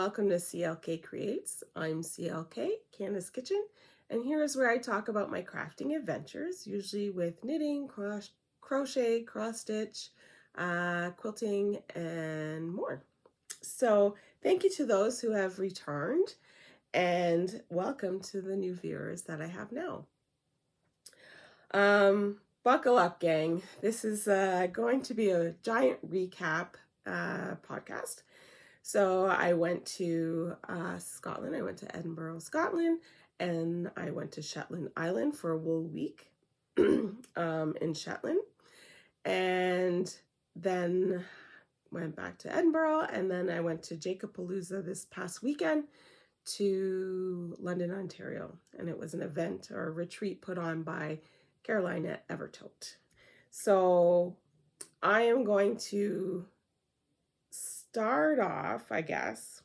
welcome to CLK Creates. I'm CLK, Candace Kitchen, and here's where I talk about my crafting adventures, usually with knitting, crochet, cross stitch, quilting, and more. So thank you to those who have returned, and welcome to the new viewers that I have now. Buckle up, gang. This is going to be a giant recap podcast. So I went to Scotland. I went to Edinburgh, Scotland, and I went to Shetland Island for a wool week in Shetland, and then went back to Edinburgh, and then I went to Jacobpalooza this past weekend to London, Ontario, and it was an event or a retreat put on by Caroline at Evertote. So I am going to start off, I guess.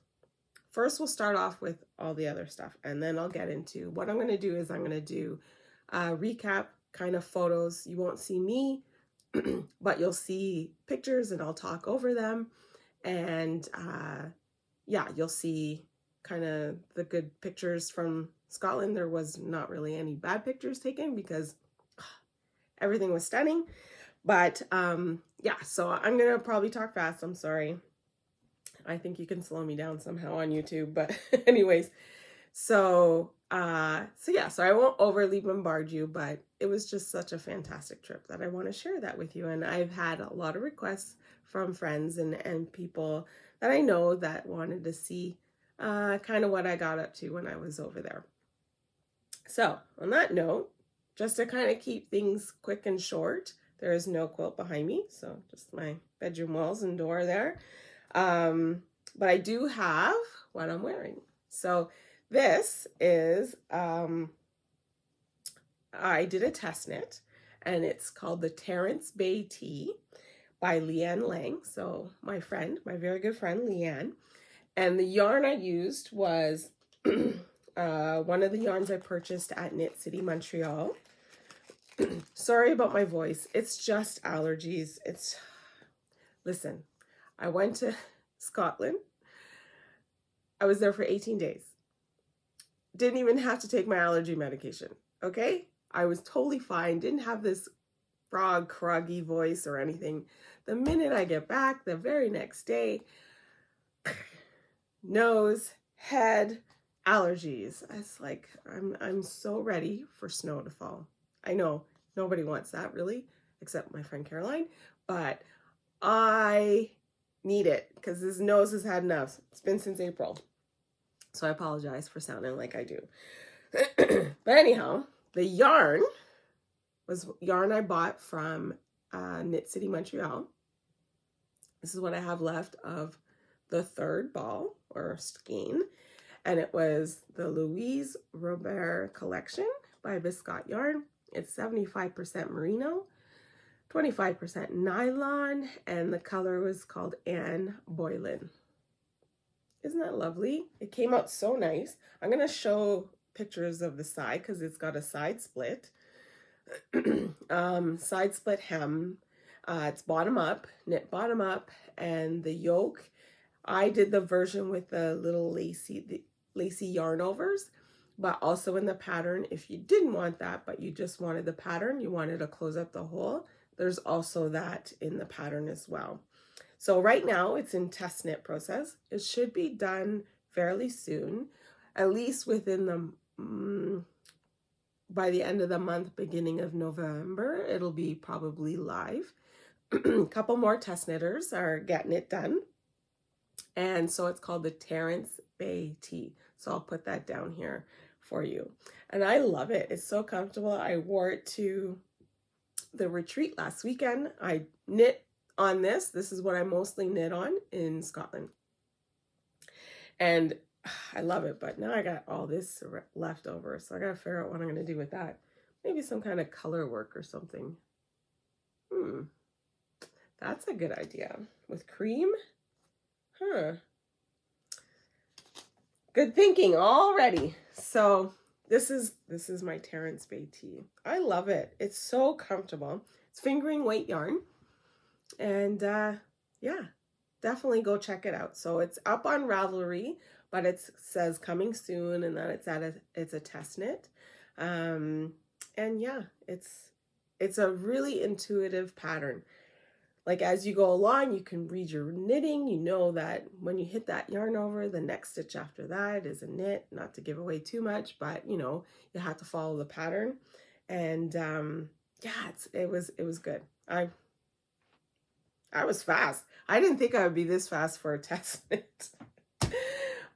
First, we'll start off with all the other stuff, and then I'll get into what I'm going to do. I'm going to do recap kind of photos. You won't see me, but you'll see pictures, and I'll talk over them. And yeah, you'll see kind of the good pictures from Scotland. There was not really any bad pictures taken because everything was stunning. But yeah, so I'm going to probably talk fast. I'm sorry. I think you can slow me down somehow on YouTube, but anyways, so I won't overly bombard you, but it was just such a fantastic trip that I want to share that with you. And I've had a lot of requests from friends and people that I know that wanted to see kind of what I got up to when I was over there. So on that note, just to kind of keep things quick and short, there is no quilt behind me, so just my bedroom walls and door there. But I do have what I'm wearing. So this is, I did a test knit, and it's called the Terrace Bay Tee by Leanne Lang. So my very good friend, Leanne. And the yarn I used was one of the yarns I purchased at Knit City, Montreal. Sorry about my voice. It's just allergies. Listen, I went to Scotland. I was there for 18 days. Didn't even have to take my allergy medication, okay? I was totally fine. Didn't have this croggy voice or anything. The minute I get back, the very next day, nose, head, allergies. It's like, I'm so ready for snow to fall. I know nobody wants that really, except my friend Caroline, but I need it because his nose has had enough. It's been since April. So I apologize for sounding like I do. But anyhow, the yarn was yarn I bought from Knit City, Montreal. This is what I have left of the third ball or skein. And it was the Louise Robert collection by Biscot Yarn. It's 75% merino, 25% nylon, and the color was called Anne Boylan. Isn't that lovely? It came out so nice. I'm going to show pictures of the side because it's got a side split. Side split hem. It's bottom up, knit bottom up, and the yoke. I did the version with the little lacy yarn overs, but also in the pattern, if you didn't want that, but you just wanted the pattern, you wanted to close up the hole, there's also that in the pattern as well. So right now it's in test knit process. It should be done fairly soon, at least within the, by the end of the month, beginning of November, it'll be probably live. A couple more test knitters are getting it done. And so it's called the Terrace Bay Tee. So I'll put that down here for you. And I love it. It's so comfortable. I wore it to the retreat last weekend. I knit on this. This is what I mostly knit on in Scotland. And I love it. But now I got all this left over. So I got to figure out what I'm going to do with that. Maybe some kind of color work or something. That's a good idea. With cream? Huh. Good thinking already. So this is my Terrace Bay Tee. I love it. It's so comfortable. It's fingering weight yarn. And yeah, definitely go check it out. So it's up on Ravelry, but it says coming soon, and then it's a test knit. And yeah, it's a really intuitive pattern. Like as you go along, you can read your knitting. You know that when you hit that yarn over, the next stitch after that is a knit. Not to give away too much, but you know, you have to follow the pattern. And yeah, it was good. I was fast. I didn't think I would be this fast for a test knit.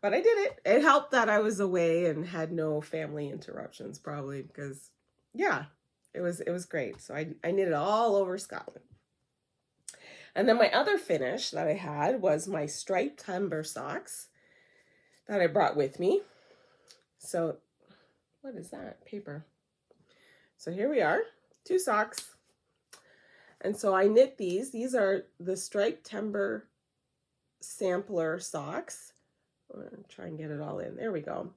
But I did it. It helped that I was away and had no family interruptions, probably, because yeah, it was great. So I knitted all over Scotland. And then my other finish that I had was my striped timber socks that I brought with me. So what is that? Paper. So here we are, 2 socks. And so I knit these. These are the striped timber sampler socks. I'm going to try and get it all in. There we go.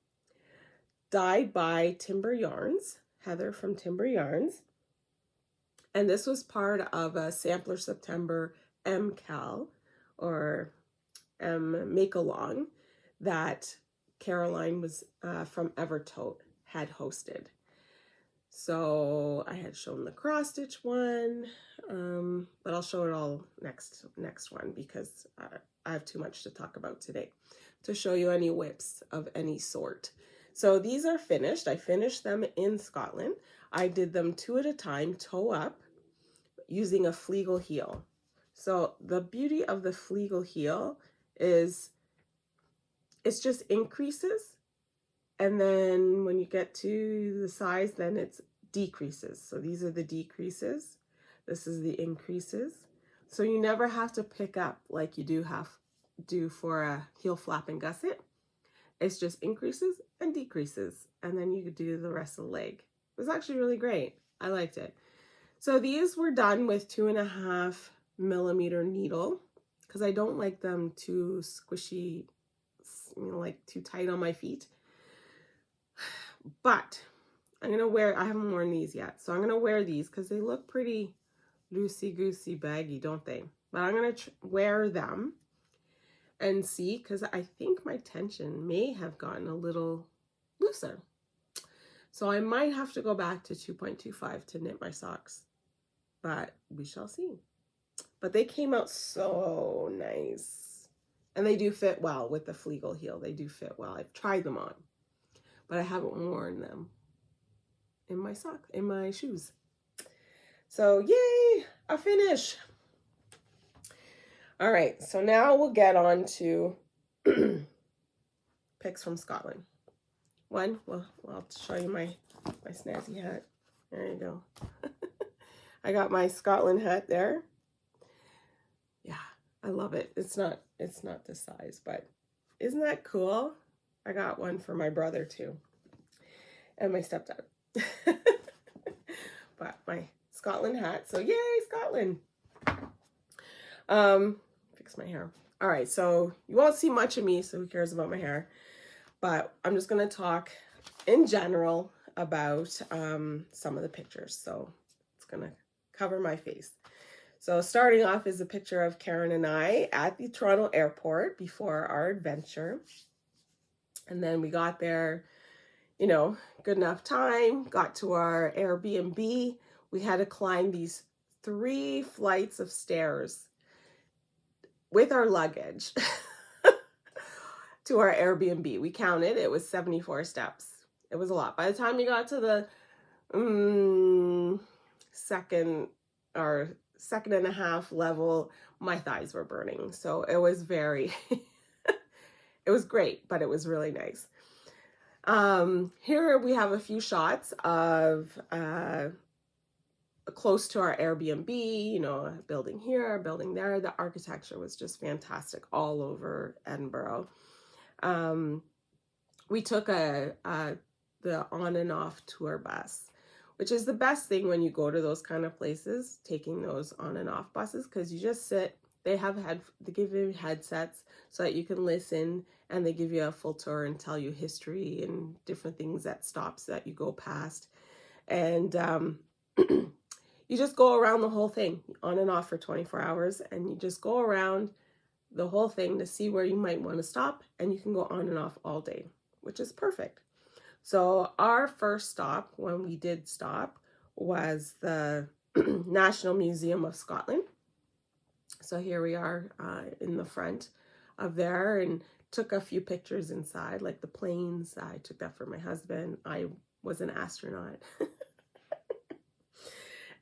Dyed by Timber Yarns, Heather from Timber Yarns. And this was part of a Sampler September MCAL, or Make Along, that Caroline was from Evertote had hosted. So I had shown the cross stitch one, but I'll show it all next one, because I have too much to talk about today to show you any whips of any sort. So these are finished. I finished them in Scotland. I did them 2 at a time, toe up, using a Flegel heel. So the beauty of the Flegel heel is it's just increases, and then when you get to the size, then it's decreases. So these are the decreases. This is the increases. So you never have to pick up like you do for a heel flap and gusset. It's just increases and decreases, and then you could do the rest of the leg. It was actually really great. I liked it. So these were done with 2.5mm needle, because I don't like them too squishy, like too tight on my feet. But I'm gonna wear, I haven't worn these yet, so I'm gonna wear these because they look pretty loosey-goosey baggy, don't they? But I'm gonna wear them and see, because I think my tension may have gotten a little looser. So I might have to go back to 2.25 to knit my socks, but we shall see. But they came out so nice, and they do fit well with the Flegel heel. They do fit well. I've tried them on, but I haven't worn them in my shoes. So yay, a finish. All right, so now we'll get on to picks from Scotland. One, well, I'll show you my snazzy hat. There you go. I got my Scotland hat there. Yeah, I love it. It's not this size, but isn't that cool? I got one for my brother too, and my stepdad. But my Scotland hat. So yay, Scotland. Fix my hair. All right, so you won't see much of me, so who cares about my hair? But I'm just going to talk in general about some of the pictures. So it's going to cover my face. So starting off is a picture of Karen and I at the Toronto airport before our adventure. And then we got there, you know, good enough time, got to our Airbnb. We had to climb these 3 flights of stairs with our luggage to our Airbnb. We counted, it was 74 steps. It was a lot. By the time we got to the second and a half level, my thighs were burning. So it was very, it was great, but it was really nice. Here we have a few shots of close to our Airbnb, you know, a building here, a building there. The architecture was just fantastic all over Edinburgh. We took the on and off tour bus, which is the best thing when you go to those kind of places, taking those on and off buses, because you just sit. They give you headsets so that you can listen, and they give you a full tour and tell you history and different things at stops that you go past. And you just go around the whole thing on and off for 24 hours, and you just go around the whole thing to see where you might want to stop, and you can go on and off all day, which is perfect. So our first stop, when we did stop, was the National Museum of Scotland. So here we are in the front of there, and took a few pictures inside, like the planes. I took that for my husband. I was an astronaut.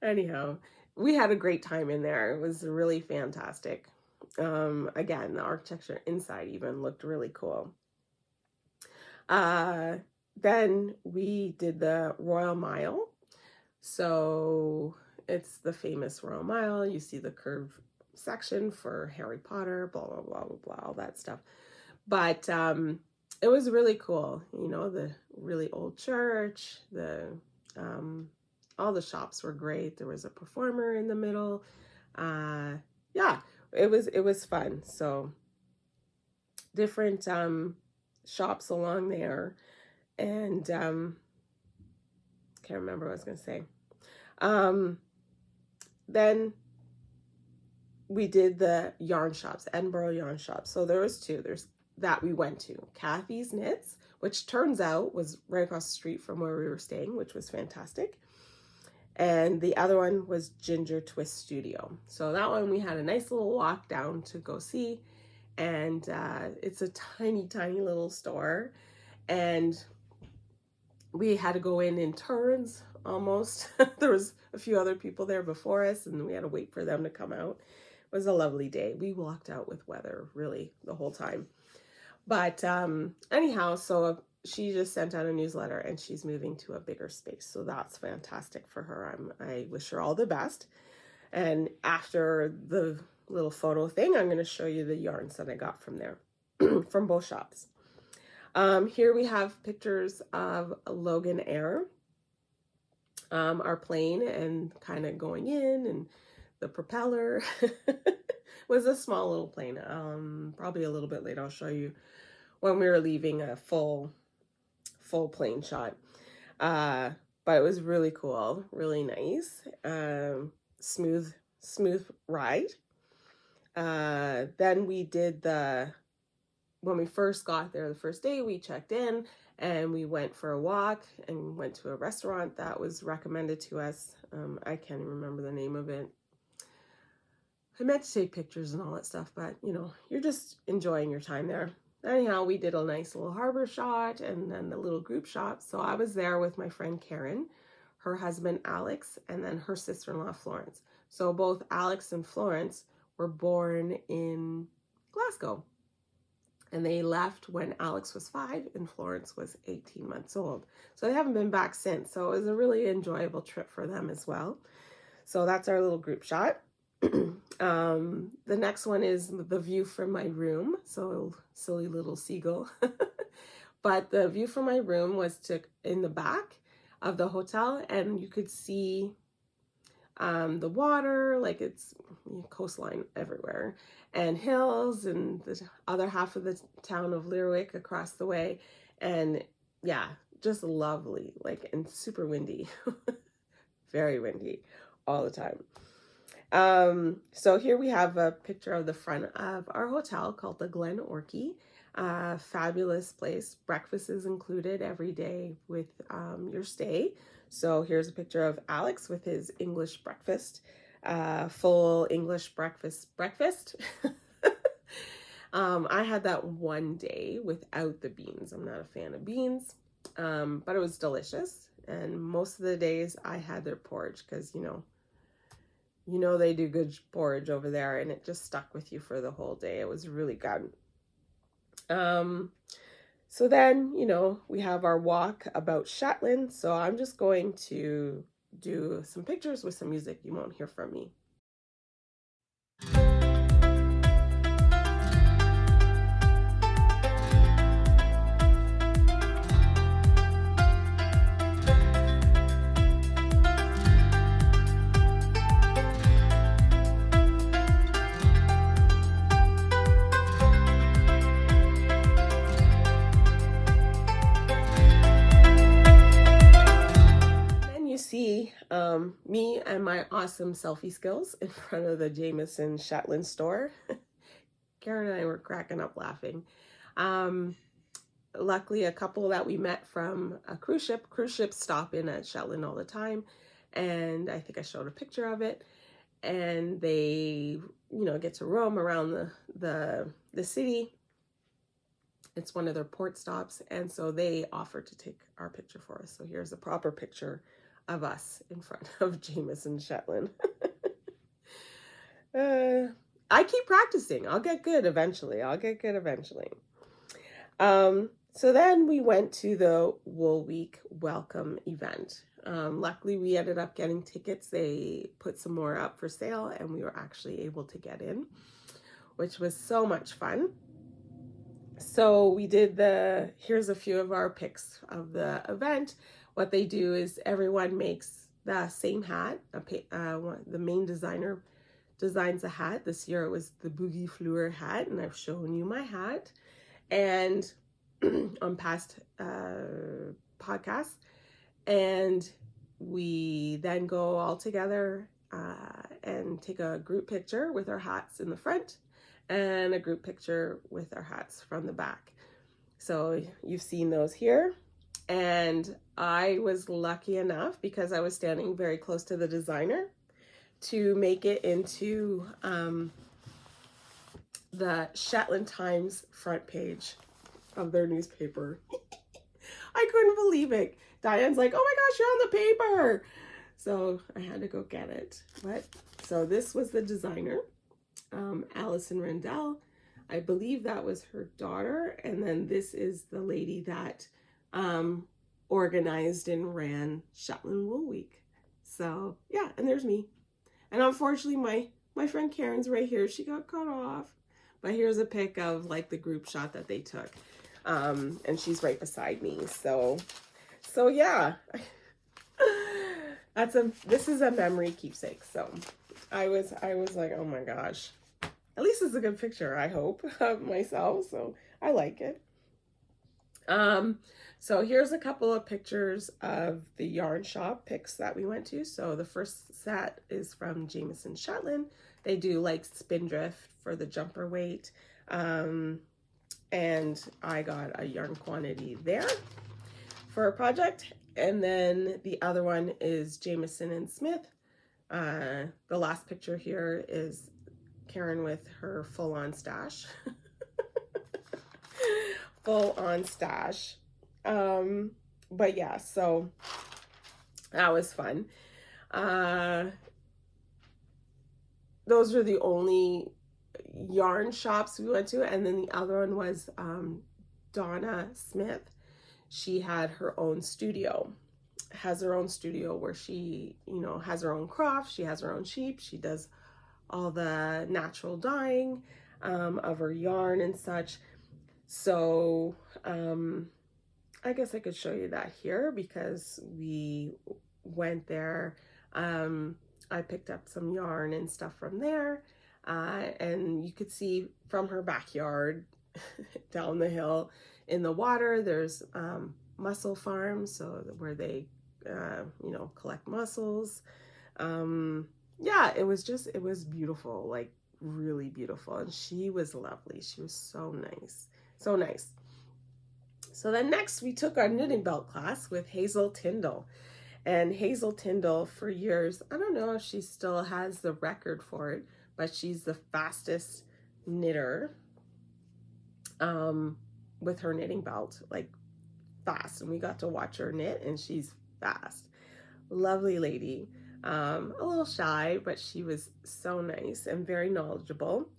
Anyhow, we had a great time in there. It was really fantastic. Again, the architecture inside even looked really cool. Then we did the Royal Mile. So it's the famous Royal Mile. You see the curved section for Harry Potter, blah, blah, blah, blah, blah, all that stuff. But it was really cool. You know, the really old church, all the shops were great. There was a performer in the middle. Yeah, it was fun. So different shops along there. And can't remember what I was going to say. Then we did the yarn shops, Edinburgh yarn shops. So there was two. There's that we went to. Kathy's Knits, which turns out was right across the street from where we were staying, which was fantastic. And the other one was Ginger Twist Studio. So that one we had a nice little walk down to go see. And it's a tiny, tiny little store. And we had to go in turns almost. There was a few other people there before us, and we had to wait for them to come out. It was a lovely day. We walked out with weather really the whole time. But anyhow, so she just sent out a newsletter, and she's moving to a bigger space. So that's fantastic for her. I wish her all the best. And after the little photo thing, I'm going to show you the yarns that I got from there, from both shops. Here we have pictures of Logan Air, our plane, and kind of going in, and the propeller. Was a small little plane. Probably a little bit later I'll show you when we were leaving a full plane shot. But it was really cool, really nice. Smooth ride. Then we did when we first got there, the first day, we checked in and we went for a walk and went to a restaurant that was recommended to us. I can't even remember the name of it. I meant to take pictures and all that stuff, but you know, you're just enjoying your time there. Anyhow, we did a nice little harbor shot and then the little group shot. So I was there with my friend Karen, her husband Alex, and then her sister-in-law Florence. So both Alex and Florence were born in Glasgow. And they left when Alex was 5 and Florence was 18 months old. So they haven't been back since. So it was a really enjoyable trip for them as well. So that's our little group shot. The next one is the view from my room. So silly little seagull. But the view from my room was in the back of the hotel, and you could see the water, like it's coastline everywhere, and hills, and the other half of the town of Lerwick across the way. And yeah, just lovely, like, and super windy. Very windy all the time. So here we have a picture of the front of our hotel called the Glen Orchy. Fabulous place. Breakfast is included every day with your stay. So here's a picture of Alex with his English breakfast, full English breakfast. I had that one day without the beans. I'm not a fan of beans, but it was delicious. And most of the days I had their porridge because, you know they do good porridge over there, and it just stuck with you for the whole day. It was really good. So then, we have our walk about Shetland. So I'm just going to do some pictures with some music. You won't hear from me. See me and my awesome selfie skills in front of the Jameson Shetland store. Karen and I were cracking up laughing. Luckily, a couple that we met from a cruise ships stop in at Shetland all the time. And I think I showed a picture of it. And they, get to roam around the city. It's one of their port stops. And so they offered to take our picture for us. So here's a proper picture of us in front of Jameson, Shetland. I keep practicing. I'll get good eventually. So then we went to the Wool Week welcome event. Luckily, we ended up getting tickets. They put some more up for sale, and we were actually able to get in, which was so much fun. So we did here's a few of our pics of the event. What they do is everyone makes the same hat. The main designer designs a hat. This year it was the Boogie Fleur hat, and I've shown you my hat. And on past podcasts, and we then go all together and take a group picture with our hats in the front and a group picture with our hats from the back. So you've seen those here, and I was lucky enough, because I was standing very close to the designer, to make it into the Shetland Times front page of their newspaper. I couldn't believe it. Diane's like, oh my gosh, you're on the paper. So I had to go get it. So this was the designer, Alison Rendell. I believe that was her daughter. And then this is the lady that organized and ran Shetland Wool Week. So yeah, and there's me. And unfortunately, my friend Karen's right here. She got cut off. But here's a pic of like the group shot that they took. And she's right beside me. So yeah, this is a memory keepsake. So I was like, oh my gosh, at least it's a good picture, I hope, of myself. So I like it. So here's a couple of pictures of the yarn shop pics that we went to. So the first set is from Jameson, Shetland. They do like spindrift for the jumper weight. And I got a yarn quantity there for a project. And then the other one is Jameson and Smith. The last picture here is Karen with her full-on stash. Full-on stash. But yeah, so that was fun. Those are the only yarn shops we went to, and then the other one was Donna Smith. She had her own studio, where she has her own craft. She has her own sheep. She does all the natural dyeing of her yarn and such. So I guess I could show you that here, because we went there. I picked up some yarn and stuff from there. And you could see from her backyard down the hill in the water, there's mussel farms, so where they collect mussels. Yeah, it was beautiful, like really beautiful. And she was lovely. She was so nice. So then next we took our knitting belt class with Hazel Tyndall. And Hazel Tyndall, for years, I don't know if she still has the record for it, but she's the fastest knitter with her knitting belt, like fast. And we got to watch her knit, and she's fast. Lovely lady. A little shy, but she was so nice and very knowledgeable.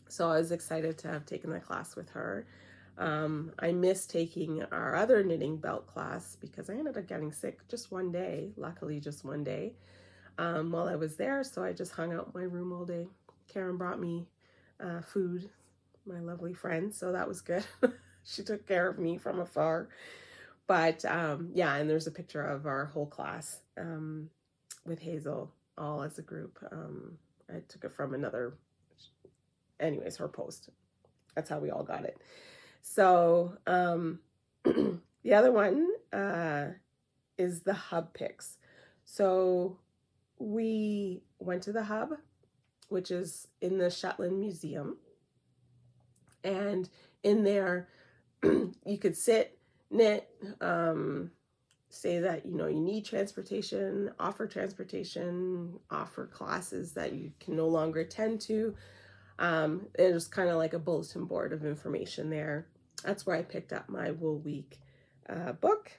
So I was excited to have taken the class with her. I missed taking our other knitting belt class because I ended up getting sick just one day, luckily just one day, while I was there. So I just hung out in my room all day. Karen brought me food, my lovely friend, so that was good. She took care of me from afar. But yeah, and there's a picture of our whole class with Hazel, all as a group. I took it from anyways, her post. That's how we all got it. So the other one is the hub pics. So we went to the hub, which is in the Shetland Museum. And in there, you could sit, knit, say that, you need transportation, offer classes that you can no longer attend to. There's kind of like a bulletin board of information there. That's where I picked up my Wool Week book,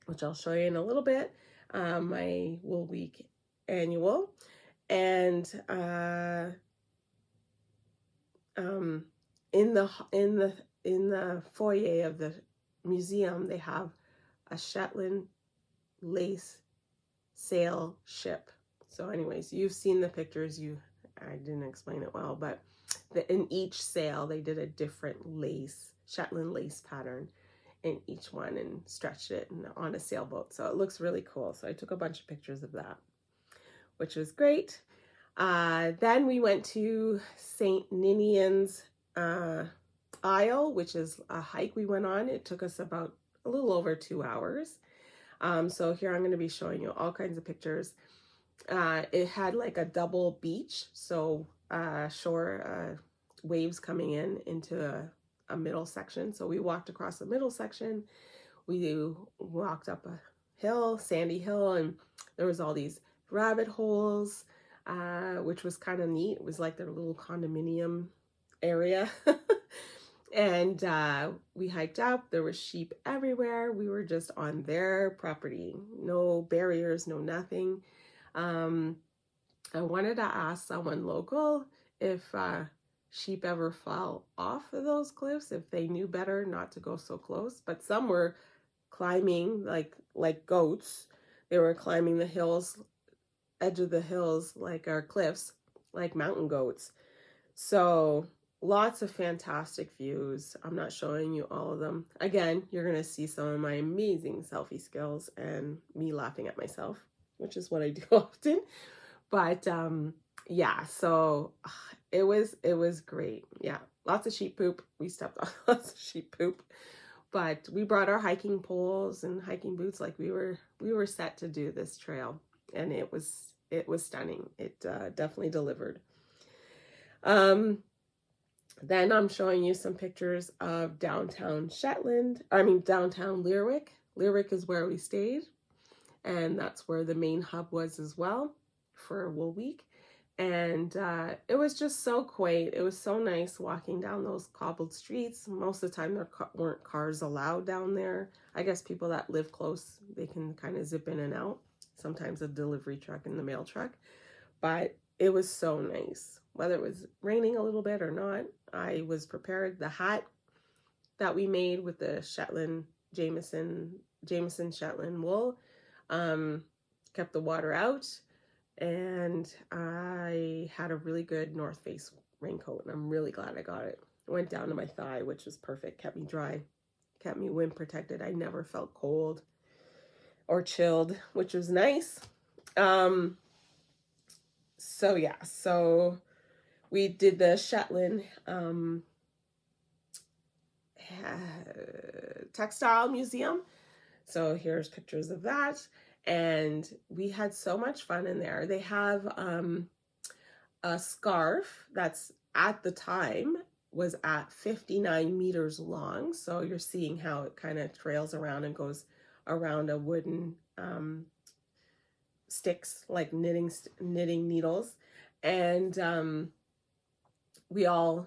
which I'll show you in a little bit. My Wool Week annual. And in the foyer of the museum, they have a Shetland lace sail ship. So anyways, you've seen the pictures. I didn't explain it well, but in each sail they did a different Shetland lace pattern in each one and stretched it on a sailboat. So it looks really cool. So I took a bunch of pictures of that, which was great. Then we went to St. Ninian's Isle, which is a hike we went on. It took us about a little over 2 hours. So here I'm going to be showing you all kinds of pictures. It had like a double beach, so shore waves coming into a middle section. So we walked across the middle section. We walked up a hill, sandy hill, and there was all these rabbit holes, which was kind of neat. It was like their little condominium area. And we hiked up. There were sheep everywhere. We were just on their property. No barriers, no nothing. I wanted to ask someone local if sheep ever fell off of those cliffs, if they knew better not to go so close. But some were climbing like goats. They were climbing the hills, edge of the hills, like our cliffs, like mountain goats. So lots of fantastic views. I'm not showing you all of them. Again, you're going to see some of my amazing selfie skills and me laughing at myself, which is what I do often. But yeah, so it was great. Yeah, lots of sheep poop. We stepped on lots of sheep poop. But we brought our hiking poles and hiking boots. Like we were set to do this trail, and it was stunning. It definitely delivered. Then I'm showing you some pictures of downtown downtown Lerwick. Lerwick is where we stayed, and that's where the main hub was as well for Wool Week. And it was just so quaint. It was so nice walking down those cobbled streets. Most of the time there weren't cars allowed down there. I guess people that live close, they can kind of zip in and out. Sometimes a delivery truck and the mail truck. But it was so nice. Whether it was raining a little bit or not, I was prepared. The hat that we made with the Shetland Jameson Shetland wool kept the water out, and I had a really good North Face raincoat, and I'm really glad I got it. It went down to my thigh, which was perfect. Kept me dry, kept me wind protected. I never felt cold or chilled, which was nice. So yeah, so we did the Shetland textile museum. So here's pictures of that. And we had so much fun in there. They have a scarf that's at the time was at 59 meters long. So you're seeing how it kind of trails around and goes around a wooden sticks, like knitting needles. And you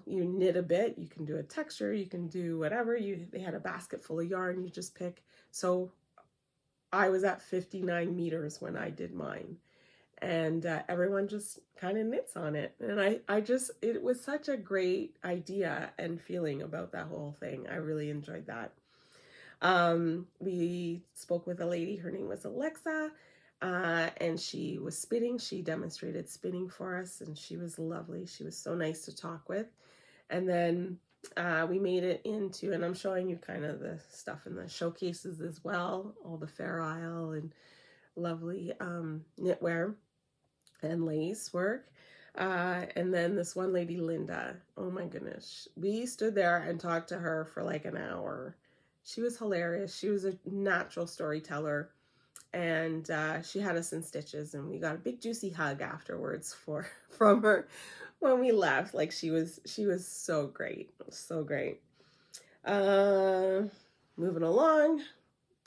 knit a bit, you can do a texture, you can do whatever. They had a basket full of yarn, you just pick. So I was at 59 meters when I did mine, and everyone just kind of knits on it. And it was such a great idea and feeling about that whole thing. I really enjoyed that. We spoke with a lady, her name was Alexa, and she was spinning. She demonstrated spinning for us, and she was lovely. She was so nice to talk with. And then we made it into, and I'm showing you kind of the stuff in the showcases as well, all the Fair Isle and lovely knitwear and lace work. And then this one lady, Linda, oh my goodness, we stood there and talked to her for like an hour. She was hilarious. She was a natural storyteller, and she had us in stitches, and we got a big juicy hug afterwards from her. when we left. Like she was so great. So great. Uh Moving along,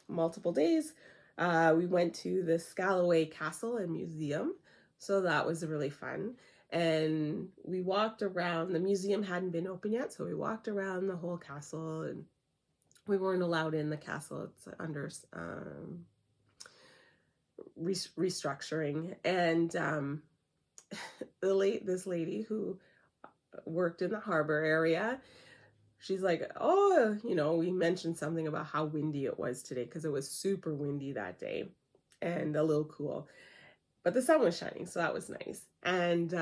multiple days. We went to the Scalloway Castle and Museum. So that was really fun. And we walked around. The museum hadn't been open yet, so we walked around the whole castle, and we weren't allowed in the castle. It's under restructuring. And this lady who worked in the harbor area, she's like, oh, we mentioned something about how windy it was today, because it was super windy that day and a little cool. But the sun was shining, so that was nice. And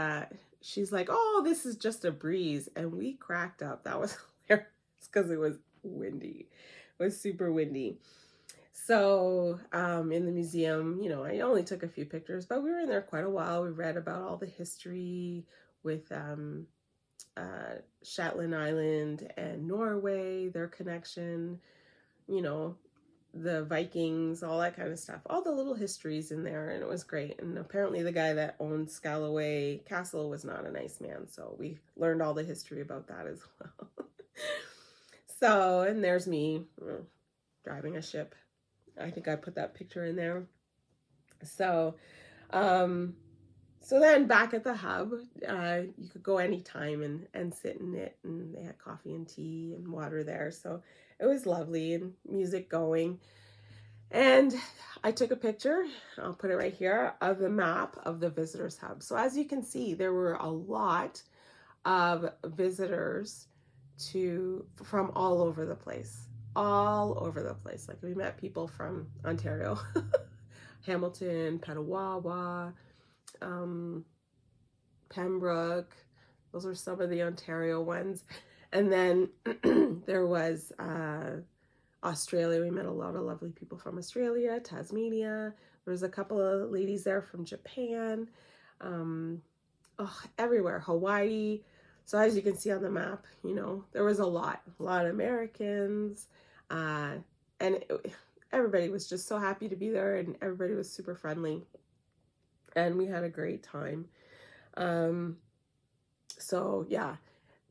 she's like, oh, this is just a breeze. And we cracked up. That was hilarious because it was windy. It was super windy. So in the museum, I only took a few pictures, but we were in there quite a while. We read about all the history with Shetland Island and Norway, their connection, the Vikings, all that kind of stuff, all the little histories in there, and it was great. And apparently the guy that owned Scalloway Castle was not a nice man, so we learned all the history about that as well. So, and there's me driving a ship. I think I put that picture in there. So then back at the hub, you could go anytime and sit in it, and they had coffee and tea and water there. So it was lovely, and music going. And I took a picture, I'll put it right here, of the map of the visitors hub. So as you can see, there were a lot of visitors from all over the place. Like we met people from Ontario, Hamilton, Petawawa, Pembroke. Those are some of the Ontario ones. And then there was Australia. We met a lot of lovely people from Australia, Tasmania. There was a couple of ladies there from Japan. Everywhere, Hawaii. So as you can see on the map, there was a lot of Americans, and everybody was just so happy to be there, and everybody was super friendly, and we had a great time. So yeah,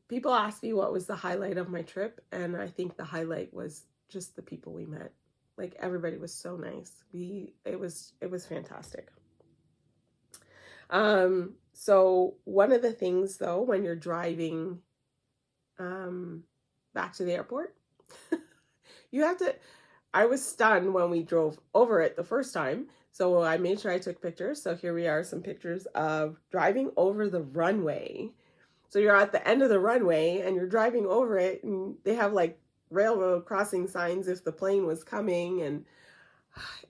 people ask me what was the highlight of my trip, and I think the highlight was just the people we met. Like everybody was so nice. It was fantastic. So one of the things though, when you're driving back to the airport, I was stunned when we drove over it the first time. So I made sure I took pictures. So here we are, some pictures of driving over the runway. So you're at the end of the runway and you're driving over it, and they have like railroad crossing signs if the plane was coming, and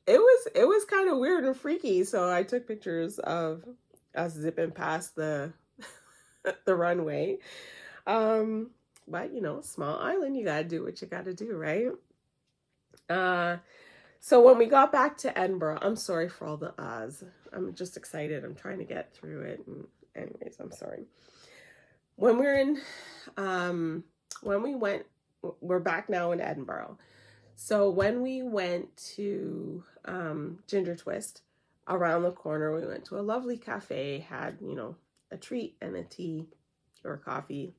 it was kind of weird and freaky. So I took pictures of us zipping past the the runway. But small island, you gotta do what you gotta do, right? So when we got back to Edinburgh, I'm sorry for all the ahs. I'm just excited. I'm trying to get through it. And anyways, I'm sorry. When we went, we're back now in Edinburgh. So when we went to Ginger Twist, around the corner, we went to a lovely cafe, had, a treat and a tea or coffee.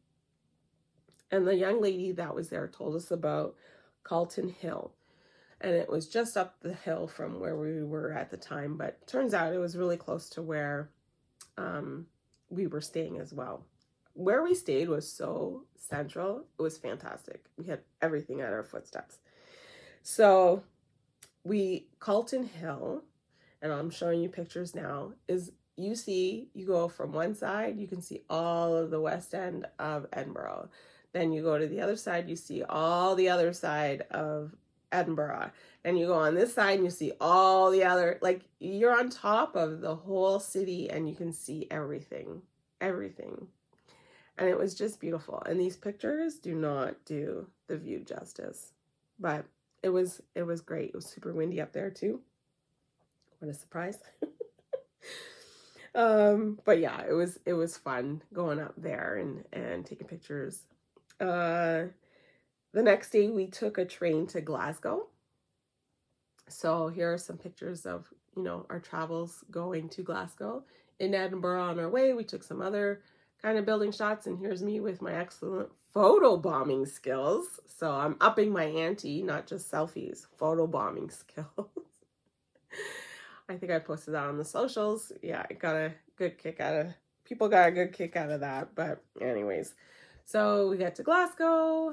And the young lady that was there told us about Calton Hill. And it was just up the hill from where we were at the time, but turns out it was really close to where we were staying as well. Where we stayed was so central. It was fantastic. We had everything at our footsteps. So Calton Hill, and I'm showing you pictures now, you go from one side, you can see all of the west end of Edinburgh. Then you go to the other side, you see all the other side of Edinburgh. And you go on this side and you see all the other, like you're on top of the whole city and you can see everything. And it was just beautiful. And these pictures do not do the view justice, but it was great. It was super windy up there too. What a surprise. But yeah, it was fun going up there and taking pictures. The next day we took a train to Glasgow. So here are some pictures of, our travels going to Glasgow. In Edinburgh on our way, we took some other kind of building shots, and here's me with my excellent photo bombing skills. So I'm upping my ante, not just selfies, photo bombing skills. I think I posted that on the socials. Yeah, I got a good kick out of, people got a good kick out of that. But anyways, so we got to Glasgow.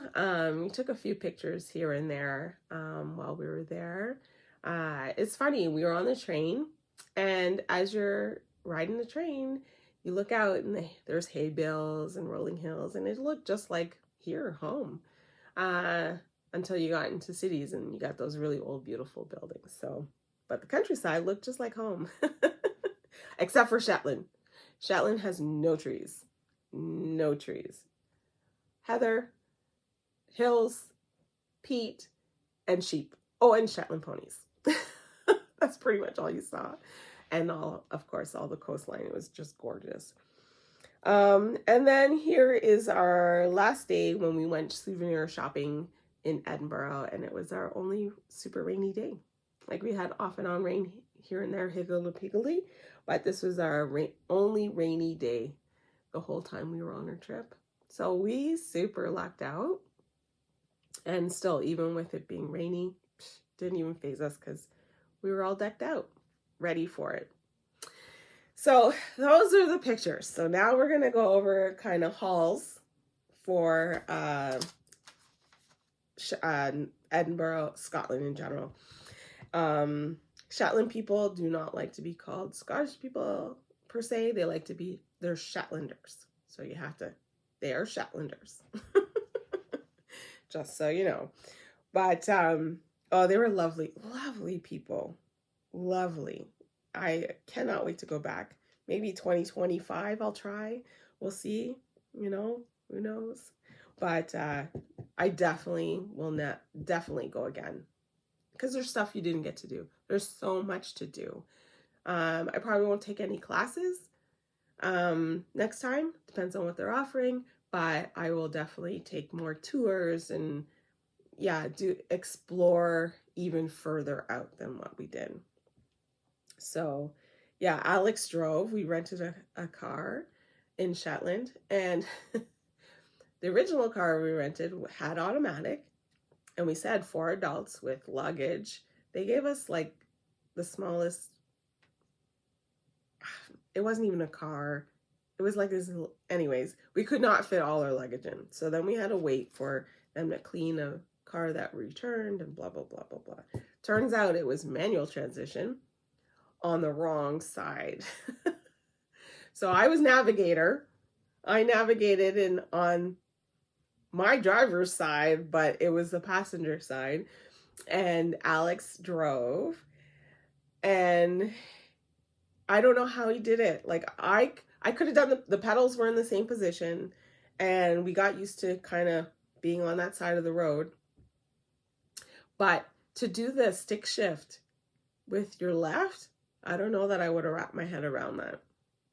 We took a few pictures here and there while we were there. It's funny, we were on the train, and as you're riding the train, you look out and there's hay bales and rolling hills, and it looked just like here, home, until you got into cities and you got those really old, beautiful buildings. So, but the countryside looked just like home, except for Shetland. Shetland has no trees, no trees. Heather, hills, peat, and sheep. Oh, and Shetland ponies. That's pretty much all you saw. And all, of course, all the coastline. It was just gorgeous. And then here is our last day when we went souvenir shopping in Edinburgh, and it was our only super rainy day. Like, we had off and on rain here and there, higgledy-piggledy, but this was our only rainy day the whole time we were on our trip. So we super lucked out, and still, even with it being rainy, didn't even faze us because we were all decked out, ready for it. So those are the pictures. So now we're going to go over kind of hauls for Edinburgh, Scotland in general. Shetland people do not like to be called Scottish people per se. They like to be, they're Shetlanders. So you have to, they are Shetlanders. Just so you know. But, oh, they were lovely, lovely people. Lovely. I cannot wait to go back. Maybe 2025 I'll try. We'll see. You know, who knows? But I definitely will definitely go again. Because there's stuff you didn't get to do. There's so much to do. I probably won't take any classes next time. Depends on what they're offering. But I will definitely take more tours and, yeah, explore even further out than what we did. So, yeah, Alex drove. We rented a car in Shetland, and the original car we rented had automatic, and we said 4 adults with luggage. They gave us like the smallest, it wasn't even a car. It was like this, anyways, we could not fit all our luggage in. So then we had to wait for them to clean a car that returned and blah, blah, blah, blah, blah. Turns out it was manual transmission on the wrong side. So I was navigator. I navigated on my driver's side, but it was the passenger side. And Alex drove. And I don't know how he did it. Like, I could have done the pedals were in the same position, and we got used to kind of being on that side of the road. But to do the stick shift with your left, I don't know that I would have wrapped my head around that.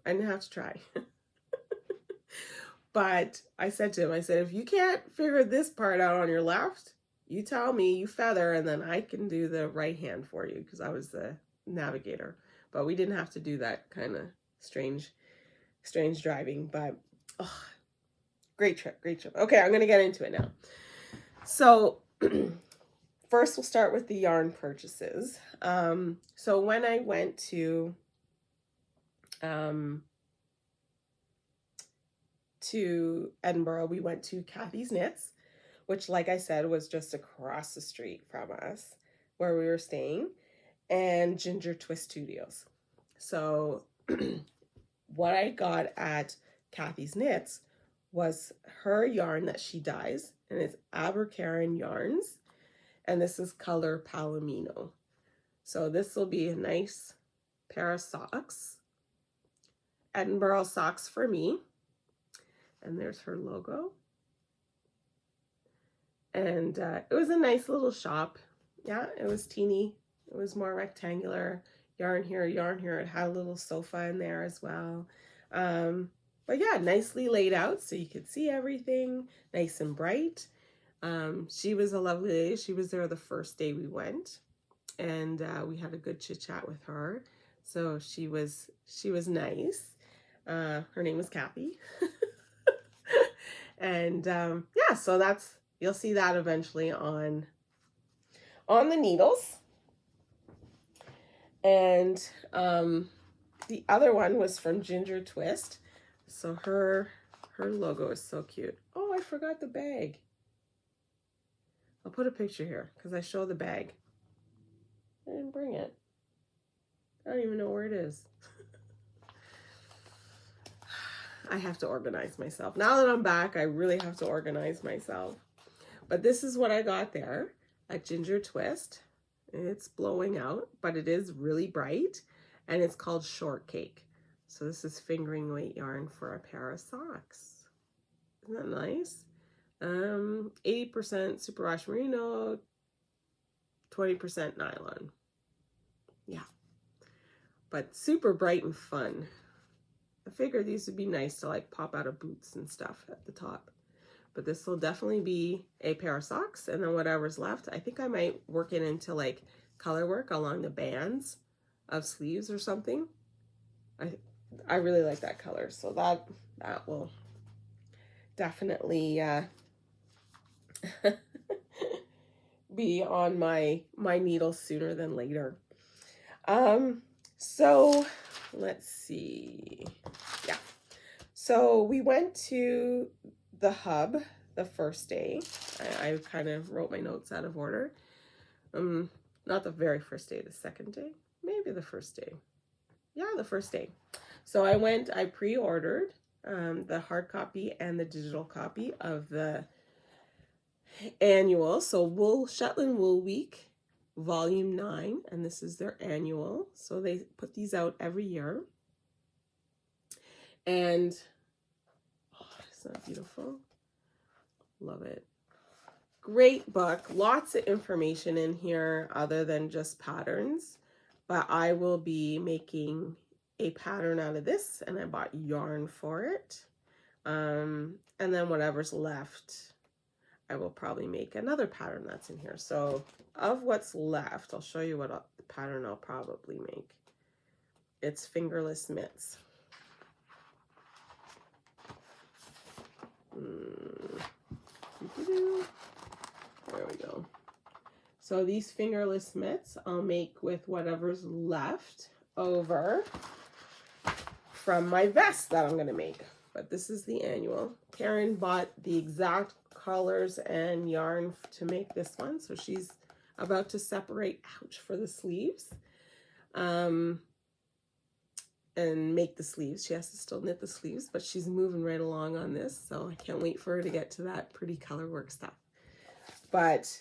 I didn't have to try. But I said to him, I said, if you can't figure this part out on your left, you tell me, you feather, and then I can do the right hand for you, because I was the navigator. But we didn't have to do that kind of strange driving. But oh, great trip. Okay, I'm going to get into it now. So first we'll start with the yarn purchases. So when I went to Edinburgh, we went to Kathy's Knits, which, like I said, was just across the street from us where we were staying, and Ginger Twist Studios. So what I got at Kathy's Knits was her yarn that she dyes, and it's Abercaron yarns, and this is color Palomino. So this will be a nice pair of socks, Edinburgh socks for me. And there's her logo. And it was a nice little shop. Yeah, it was teeny. It was more rectangular. Yarn here. It had a little sofa in there as well. But yeah, nicely laid out so you could see everything. Nice and bright. She was a lovely lady. She was there the first day we went. And we had a good chit chat with her. So she was nice. Her name was Kathy. And yeah, so that's, you'll see that eventually on the needles. And the other one was from Ginger Twist. So her logo is so cute. Oh, I forgot the bag. I'll put a picture here because I show the bag. I didn't bring it. I don't even know where it is. I have to organize myself. Now that I'm back, I really have to organize myself. But this is what I got there, a Ginger Twist. It's blowing out, but it is really bright, and it's called Shortcake. So this is fingering weight yarn for a pair of socks. Isn't that nice? 80% superwash merino, 20% nylon. Yeah, but super bright and fun. I figured these would be nice to like pop out of boots and stuff at the top. But this will definitely be a pair of socks, and then whatever's left, I think I might work it into like color work along the bands of sleeves or something. I really like that color, so that will definitely be on my needle sooner than later. So let's see. Yeah. So we went to the hub the first day. I kind of wrote my notes out of order. Not the very first day, the second day, maybe the first day. Yeah, the first day. So I pre-ordered the hard copy and the digital copy of the annual. So Shetland Wool Week Volume 9, and this is their annual. So they put these out every year. And oh, isn't that beautiful? Love it. Great book. Lots of information in here other than just patterns. But I will be making a pattern out of this, and I bought yarn for it. And then whatever's left, I will probably make another pattern that's in here. So of what's left, I'll show you what pattern I'll probably make. It's fingerless mitts. There we go. So these fingerless mitts I'll make with whatever's left over from my vest that I'm going to make. But this is the annual. Karen bought the exact colors and yarn to make this one. So she's about to separate out for the sleeves. And make the sleeves. She has to still knit the sleeves, but she's moving right along on this. So I can't wait for her to get to that pretty color work stuff. But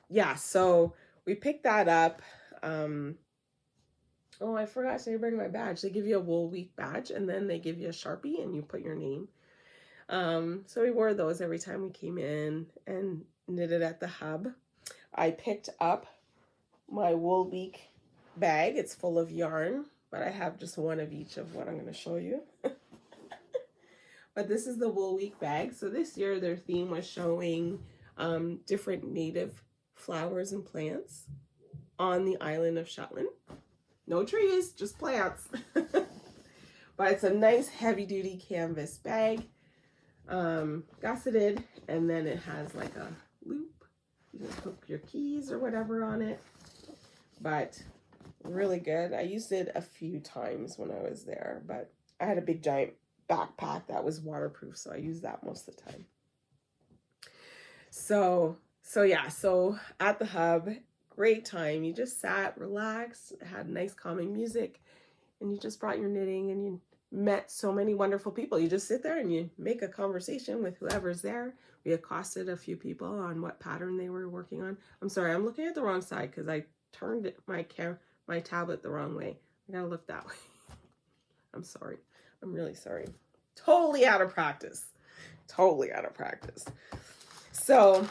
yeah, so we picked that up. Oh, I forgot to bring my badge. They give you a Wool Week badge, and then they give you a Sharpie, and you put your name. So we wore those every time we came in and knitted at the hub. I picked up my Wool Week bag. It's full of yarn, but I have just one of each of what I'm going to show you. But this is the Wool Week bag. So this year their theme was showing different native flowers and plants on the island of Shetland. No trees, just plants. But it's a nice heavy-duty canvas bag, gusseted, and then it has like a loop. You can put your keys or whatever on it. But really good. I used it a few times when I was there, but I had a big giant backpack that was waterproof, so I used that most of the time. So yeah, so at the hub, great time. You just sat, relaxed, had nice calming music, and you just brought your knitting, and you met so many wonderful people. You just sit there and you make a conversation with whoever's there. We accosted a few people on what pattern they were working on. I'm sorry, I'm looking at the wrong side because I turned my tablet the wrong way. I gotta look that way. I'm sorry. I'm really sorry. Totally out of practice. Totally out of practice. So,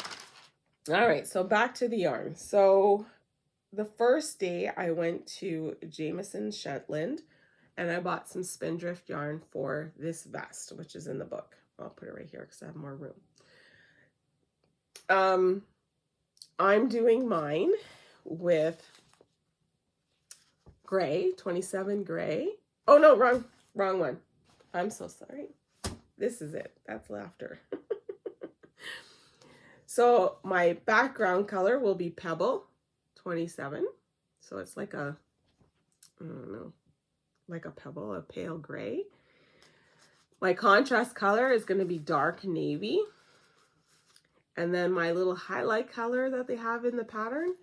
all right, so back to the yarn. So the first day I went to Jameson, Shetland, and I bought some spindrift yarn for this vest, which is in the book. I'll put it right here because I have more room. I'm doing mine with gray, 27 gray. Oh no, wrong one. I'm so sorry. This is it. That's laughter. So my background color will be Pebble 27. So it's like a, I don't know, like a pebble, a pale gray. My contrast color is going to be dark navy. And then my little highlight color that they have in the pattern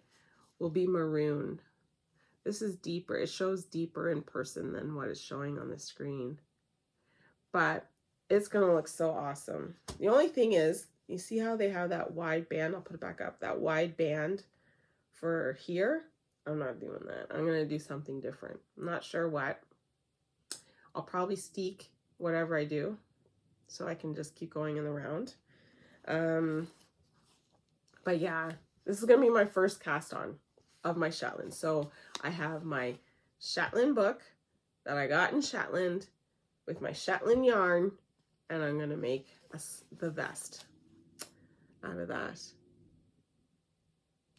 will be maroon. This is deeper. It shows deeper in person than what is showing on the screen. But it's going to look so awesome. The only thing is, you see how they have that wide band? I'll put it back up. That wide band for here. I'm not doing that. I'm going to do something different. I'm not sure what. I'll probably steek whatever I do so I can just keep going in the round. But yeah, this is going to be my first cast on of my Shetland. So I have my Shetland book that I got in Shetland with my Shetland yarn, and I'm going to make the vest out of that.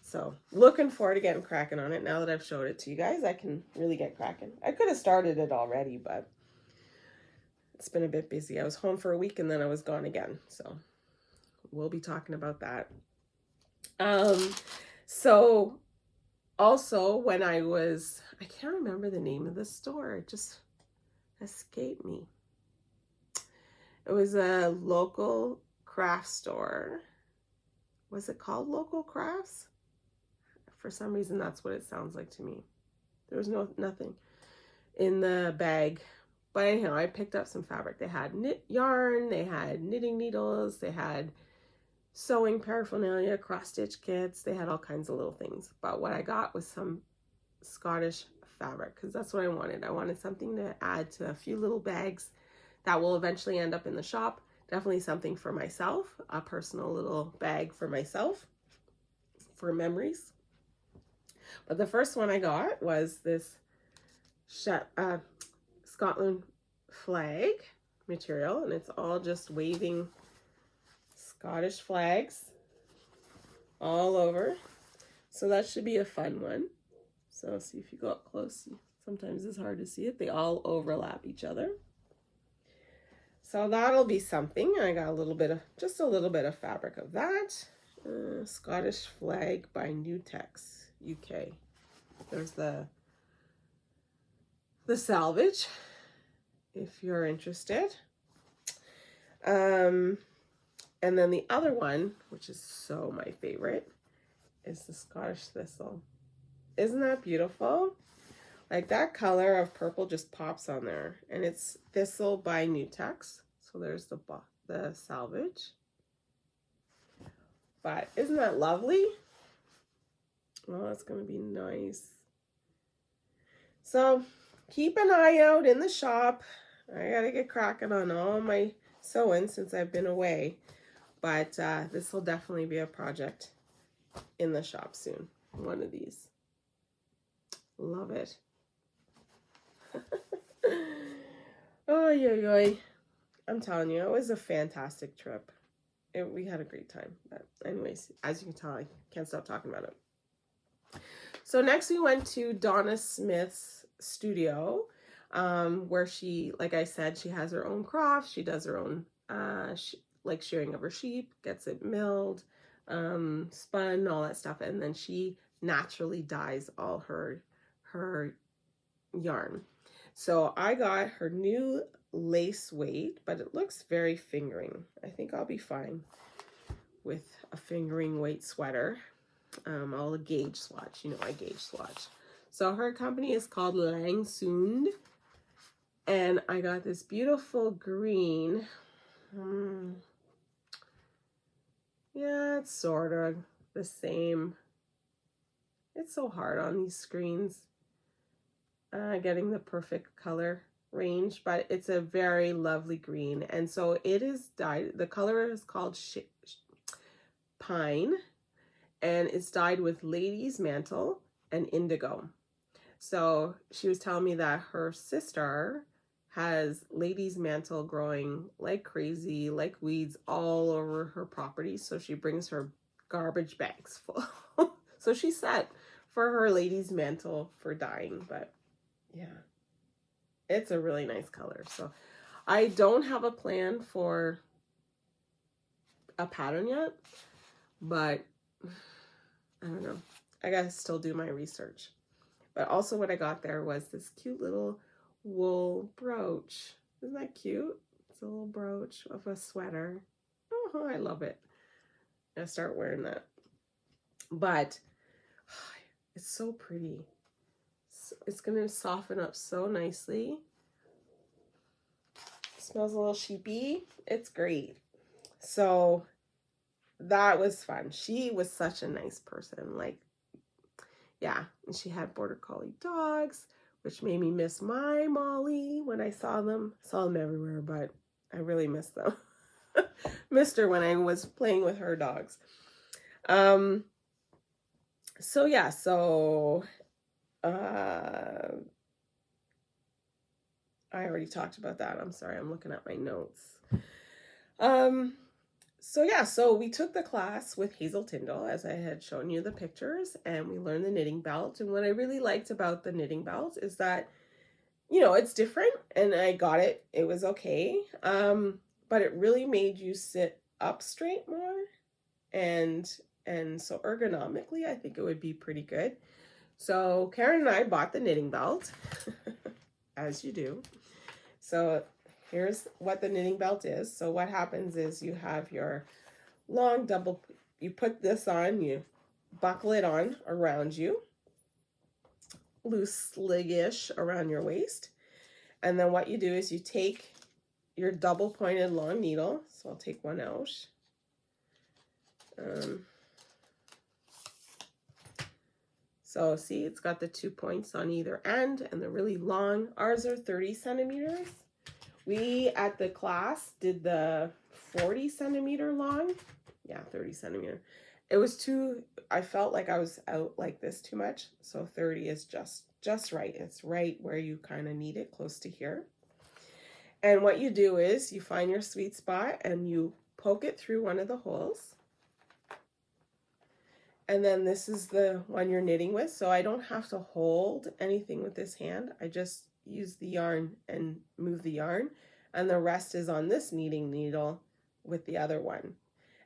So looking forward to getting cracking on it. Now that I've showed it to you guys, I can really get cracking. I could have started it already, but it's been a bit busy. I was home for a week and then I was gone again. So we'll be talking about that. So also when I can't remember the name of the store. It just escaped me. It was a local craft store. Was it called Local Crafts? For some reason, that's what it sounds like to me. There was nothing in the bag. But anyhow, I picked up some fabric. They had knit yarn, they had knitting needles, they had sewing paraphernalia, cross-stitch kits. They had all kinds of little things. But what I got was some Scottish fabric, because that's what I wanted. I wanted something to add to a few little bags that will eventually end up in the shop. Definitely something for myself, a personal little bag for myself, for memories. But the first one I got was this Scotland flag material, and it's all just waving Scottish flags all over. So that should be a fun one. So see if you go up close. Sometimes it's hard to see it. They all overlap each other. So that'll be something. I got just a little bit of fabric of that. Scottish flag by Newtex, UK. There's the salvage, if you're interested. And then the other one, which is so my favorite, is the Scottish thistle. Isn't that beautiful? Like that color of purple just pops on there, and it's Thistle by Newtex. So there's the salvage. But isn't that lovely? Well, that's going to be nice. So keep an eye out in the shop. I got to get cracking on all my sewing since I've been away. But this will definitely be a project in the shop soon. One of these. Love it. Oh, yeah. I'm telling you, it was a fantastic trip. We had a great time. But anyways, as you can tell, I can't stop talking about it. So next we went to Donna Smith's studio, where she, like I said, she has her own craft. She does her own, like shearing of her sheep, gets it milled, spun, all that stuff. And then she naturally dyes all her yarn. So I got her new lace weight, but it looks very fingering. I think I'll be fine with a fingering weight sweater. I'll gauge swatch. You know, I gauge swatch. So her company is called Langsund, and I got this beautiful green. Yeah, it's sort of the same. It's so hard on these screens. Getting the perfect color range, but it's a very lovely green. And so it is dyed, the color is called Pine, and it's dyed with Lady's Mantle and Indigo. So she was telling me that her sister has Lady's Mantle growing like crazy, like weeds all over her property. So she brings her garbage bags full. So she's set for her Lady's Mantle for dyeing, but yeah, it's a really nice color. So I don't have a plan for a pattern yet, but I don't know. I gotta still do my research. But also what I got there was this cute little wool brooch. Isn't that cute? It's a little brooch of a sweater. Oh, I love it. I'm gonna start wearing that. But it's so pretty. It's gonna soften up so nicely. It smells a little sheepy. It's great. So that was fun. She was such a nice person. Like, yeah, and she had border collie dogs, which made me miss my Molly when I saw them. Saw them everywhere, but I really missed them. Missed her when I was playing with her dogs. So yeah, so I already talked about that. I'm sorry, I'm looking at my notes. So yeah, so we took the class with Hazel Tyndall, as I had shown you the pictures, and we learned the knitting belt. And what I really liked about the knitting belt is that, you know, it's different, and I got it. It was okay. But it really made you sit up straight more, and so ergonomically, I think it would be pretty good. So Karen and I bought the knitting belt, as you do. So here's what the knitting belt is. So what happens is you have your long double, you put this on, you buckle it on around you, loosely-ish around your waist. And then what you do is you take your double pointed long needle. So I'll take one out. So see, it's got the 2 points on either end, and they're really long. Ours are 30 centimeters. We, at the class, did the 40 centimeter long. Yeah, 30 centimeter. It was too, I felt like I was out like this too much. So 30 is just right. It's right where you kind of need it, close to here. And what you do is you find your sweet spot and you poke it through one of the holes. And then this is the one you're knitting with. So I don't have to hold anything with this hand. I just use the yarn and move the yarn. And the rest is on this knitting needle with the other one.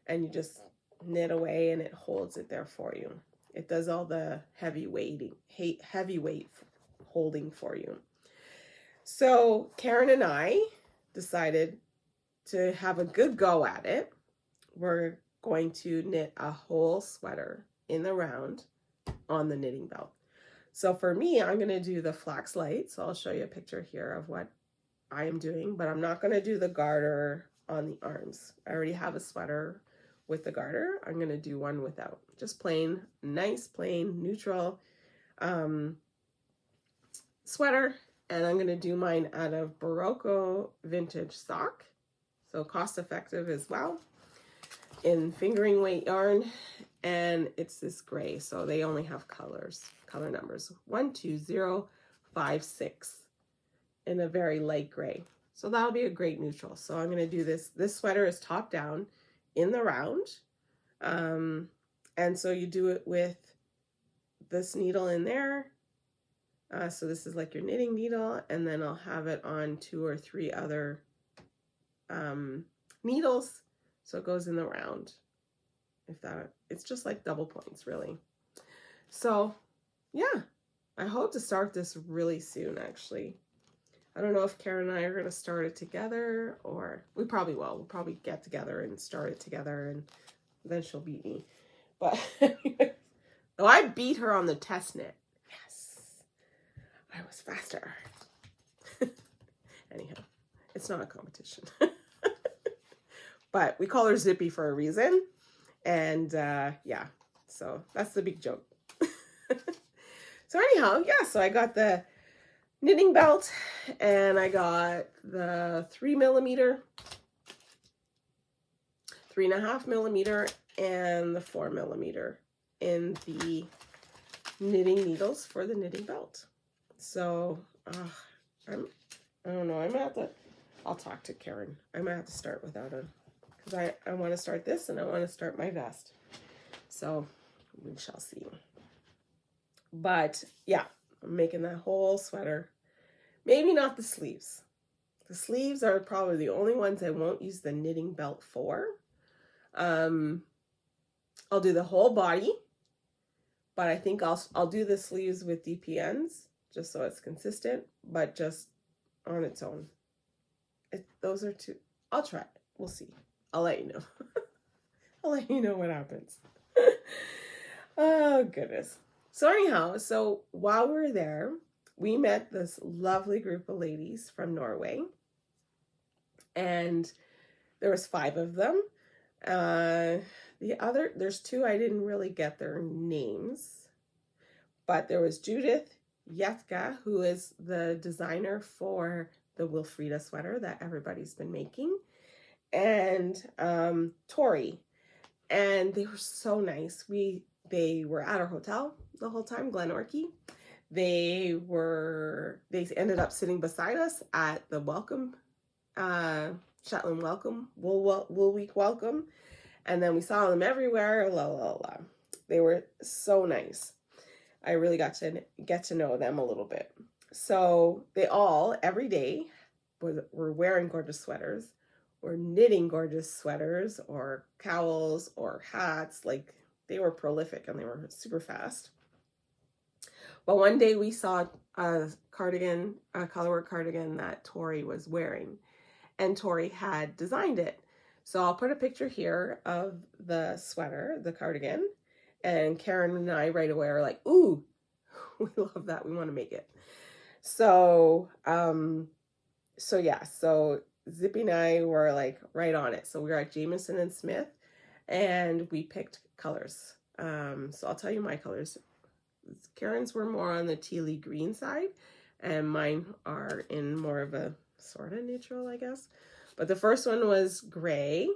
And you just knit away and it holds it there for you. It does all the heavy weight holding for you. So Karen and I decided to have a good go at it. We're going to knit a whole sweater in the round on the knitting belt. So for me, I'm going to do the flax light. So I'll show you a picture here of what I am doing, but I'm not going to do the garter on the arms. I already have a sweater with the garter. I'm going to do one without. Just plain, nice, plain, neutral sweater. And I'm going to do mine out of Barocco vintage sock. So cost effective as well. In fingering weight yarn, and it's this gray, so they only have color numbers 1, 2, 0, 5, 6 in a very light gray. So that'll be a great neutral. So I'm going to do this. This sweater is top down in the round, and so you do it with this needle in there. So this is like your knitting needle, and then I'll have it on 2 or 3 other needles. So it goes in the round. It's just like double points, really. So yeah, I hope to start this really soon, actually. I don't know if Karen and I are going to start it together, or we probably will. We'll probably get together and start it together, and then she'll beat me. But oh, I beat her on the test knit. Yes, I was faster. Anyhow, it's not a competition. But we call her Zippy for a reason. And yeah, so that's the big joke. So anyhow, yeah, so I got the knitting belt and I got the 3mm, 3.5 millimeter, and the 4mm in the knitting needles for the knitting belt. So I don't know, I'll talk to Karen. I might have to start without a, because I want to start this and I want to start my vest. So we shall see. But yeah, I'm making that whole sweater. Maybe not the sleeves. The sleeves are probably the only ones I won't use the knitting belt for. I'll do the whole body, but I think I'll do the sleeves with DPNs just so it's consistent, but just on its own. Those are two. I'll try it. We'll see. I'll let you know. I'll let you know what happens. Oh, goodness. So anyhow, while we were there, we met this lovely group of ladies from Norway. And there was 5 of them. There's 2 I didn't really get their names. But there was Judith Yetka, who is the designer for the Wilfrida sweater that everybody's been making, and Tori. And they were so nice. They were at our hotel the whole time, Glenorchy. They ended up sitting beside us at the welcome, Shetland welcome, Wool Week welcome. And then we saw them everywhere, They were so nice. I really got to get to know them a little bit. So they all, every day, were wearing gorgeous sweaters, or knitting gorgeous sweaters, or cowls, or hats. Like, they were prolific and they were super fast. But one day we saw a cardigan, a colorwork cardigan that Tori was wearing, and Tori had designed it. So I'll put a picture here of the sweater, the cardigan, and Karen and I right away are like, ooh, we love that. We want to make it. So Zippy and I were like right on it. So we were at Jamieson and Smith and we picked colors. So I'll tell you my colors. Karen's were more on the tealy green side and mine are in more of a sort of neutral, I guess. But the first one was gray.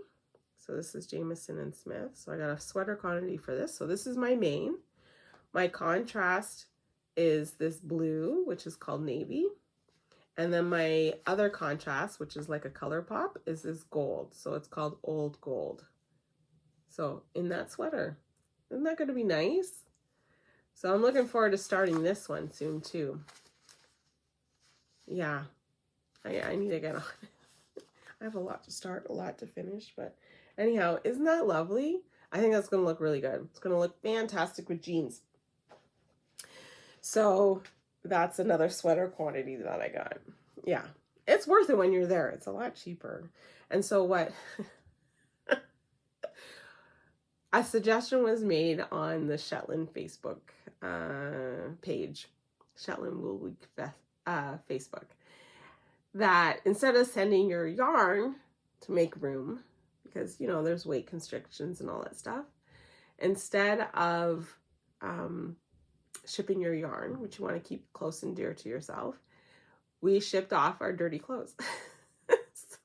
So this is Jamieson and Smith. So I got a sweater quantity for this. So this is my main. My contrast is this blue, which is called navy. And then my other contrast, which is like a color pop, is this gold. So it's called Old Gold. So in that sweater, isn't that going to be nice? So I'm looking forward to starting this one soon too. Yeah, I need to get on it. I have a lot to start, a lot to finish, but anyhow, isn't that lovely? I think that's going to look really good. It's going to look fantastic with jeans. So that's another sweater quantity that I got. Yeah, it's worth it when you're there. It's a lot cheaper. And so what? A suggestion was made on the Shetland Facebook page, Shetland Wool Week Facebook, that instead of sending your yarn to make room, because, you know, there's weight constrictions and all that stuff, instead of shipping your yarn, which you want to keep close and dear to yourself, we shipped off our dirty clothes. So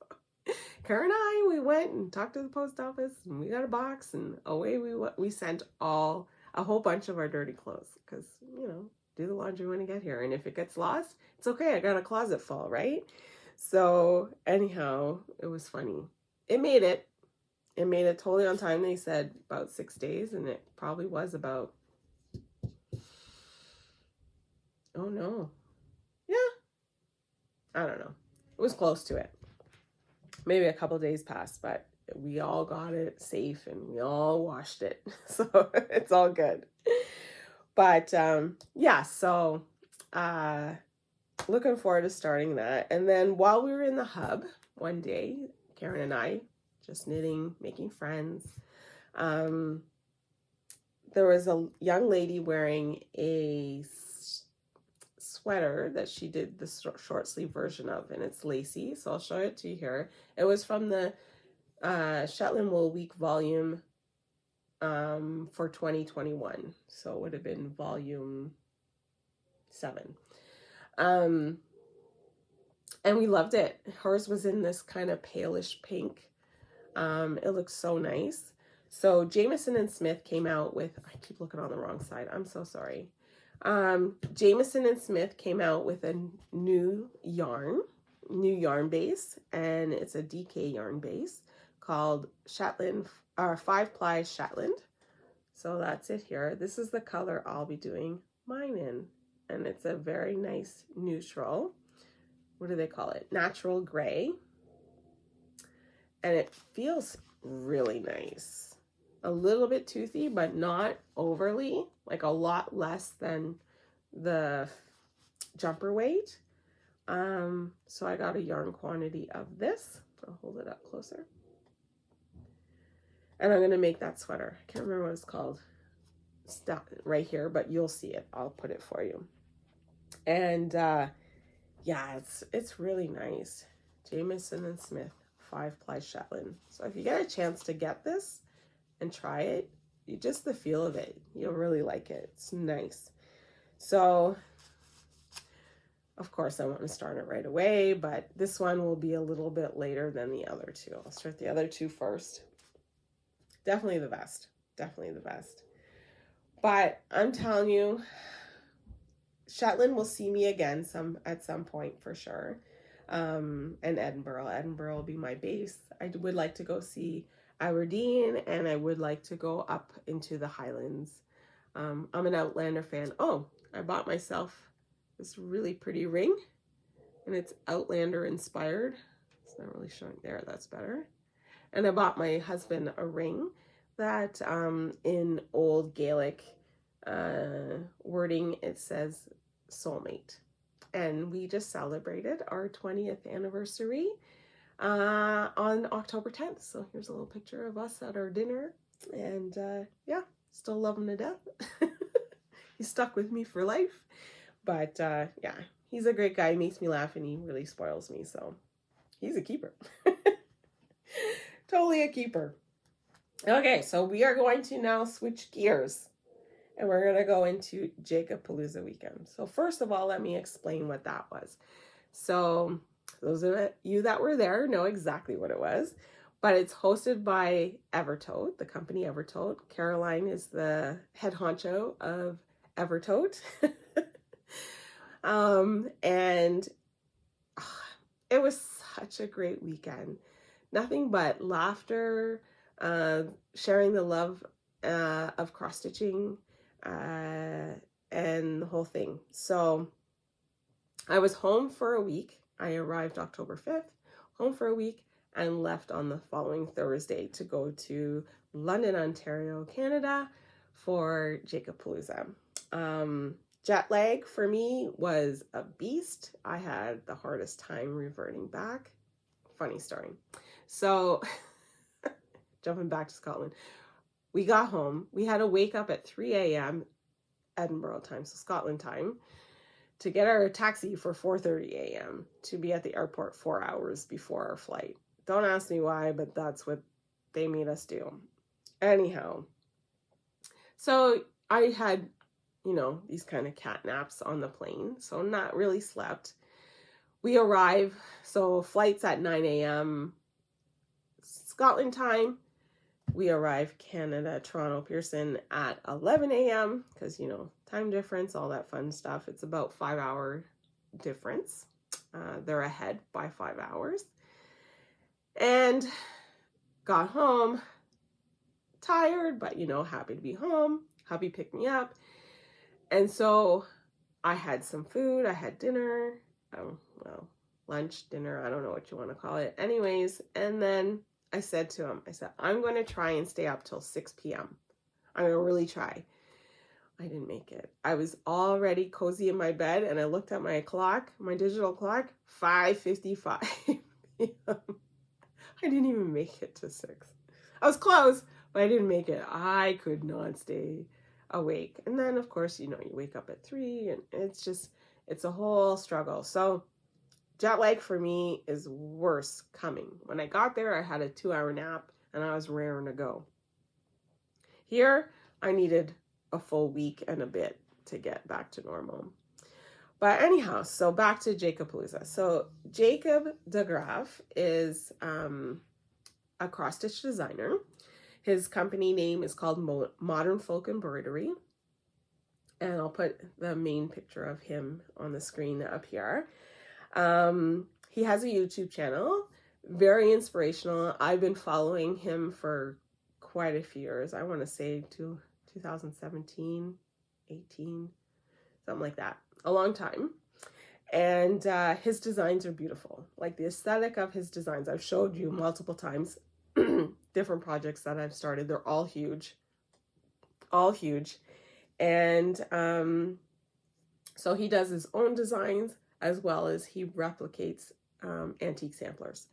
Karen and I, we went and talked to the post office and we got a box and away we sent a whole bunch of our dirty clothes because, you know, do the laundry when I get here. And if it gets lost, it's okay. I got a closet full, right? So anyhow, it was funny. It made it totally on time. They said about 6 days, and it probably was about, oh no. Yeah. I don't know. It was close to it. Maybe a couple days passed, but we all got it safe and we all washed it. So it's all good. But yeah, so looking forward to starting that. And then while we were in the hub one day, Karen and I just knitting, making friends, there was a young lady wearing a sweater that she did the short sleeve version of, and it's lacy, so I'll show it to you here. It was from the Shetland Wool Week volume for 2021, so it would have been volume 7. And we loved it. Hers was in this kind of palish pink. It looks so nice. So Jamieson and Smith came out with, I keep looking on the wrong side, I'm so sorry. Jamieson and Smith came out with a new yarn base, and it's a DK yarn base called Shetland, 5-ply Shetland. So that's it here. This is the color I'll be doing mine in, and it's a very nice neutral what do they call it? Natural gray. And it feels really nice. A little bit toothy, but not overly, like a lot less than the jumper weight. So I got a yarn quantity of this. I'll hold it up closer. And I'm going to make that sweater. I can't remember what it's called. It's right here, but you'll see it. I'll put it for you. And yeah, it's really nice. Jamieson and Smith 5-ply Shetland. So if you get a chance to get this and try it, just the feel of it, you'll really like it. It's nice. So of course I want to start it right away, but this one will be a little bit later than the other two. I'll start the other two first. Definitely the best. Definitely the best. But I'm telling you, Shetland will see me again at some point for sure. And Edinburgh. Edinburgh will be my base. I would like to go see Aberdeen, and I would like to go up into the Highlands. I'm an Outlander fan. Oh, I bought myself this really pretty ring, and it's Outlander inspired. It's not really showing there. That's better. And I bought my husband a ring that in old Gaelic wording, it says soulmate. And we just celebrated our 20th anniversary on October 10th. So here's a little picture of us at our dinner. And yeah, still love him to death. He's stuck with me for life. But yeah, he's a great guy. He makes me laugh and he really spoils me. So he's a keeper. Totally a keeper. Okay, so we are going to now switch gears. And we're going to go into Jacobpalooza weekend. So first of all, let me explain what that was. So those of you that were there know exactly what it was. But it's hosted by Evertote, the company Evertote. Caroline is the head honcho of Evertote. And it was such a great weekend. Nothing but laughter, sharing the love of cross-stitching, and the whole thing. So I was home for a week. I arrived October 5th, home for a week, and left on the following Thursday to go to London, Ontario, Canada for Jacobpalooza. Jet lag for me was a beast. I had the hardest time reverting back. Funny story. So jumping back to Scotland, we got home. We had to wake up at 3 a.m. Edinburgh time, so Scotland time, to get our taxi for 4:30 a.m. to be at the airport 4 hours before our flight. Don't ask me why, but that's what they made us do. Anyhow, so I had, these kind of cat naps on the plane, so not really slept. We arrive, so flight's at 9 a.m. Scotland time. We arrive Canada, Toronto, Pearson at 11 a.m. because, time difference, all that fun stuff. It's about 5-hour difference. They're ahead by 5 hours. And got home tired, but, happy to be home. Hubby picked me up. And so I had some food. I had dinner. Lunch, dinner. I don't know what you want to call it. Anyways, and then I said to him, I'm going to try and stay up till 6 p.m. I'm going to really try. I didn't make it. I was already cozy in my bed and I looked at my clock, my digital clock, 5:55 p.m. I didn't even make it to 6. I was close, but I didn't make it. I could not stay awake. And then, of course, you wake up at 3 and it's a whole struggle. So jet lag for me is worse coming. When I got there, I had a 2-hour nap and I was raring to go. Here, I needed a full week and a bit to get back to normal. But anyhow, so back to Jacobpalooza. So Jacob de Graaf is a cross-stitch designer. His company name is called Modern Folk Embroidery. And I'll put the main picture of him on the screen up here. He has a YouTube channel, very inspirational. I've been following him for quite a few years. I want to say 2017, 18, something like that. A long time. And his designs are beautiful. Like the aesthetic of his designs, I've showed you multiple times. Different projects that I've started, they're all huge. All huge. And so he does his own designs as well as he replicates antique samplers.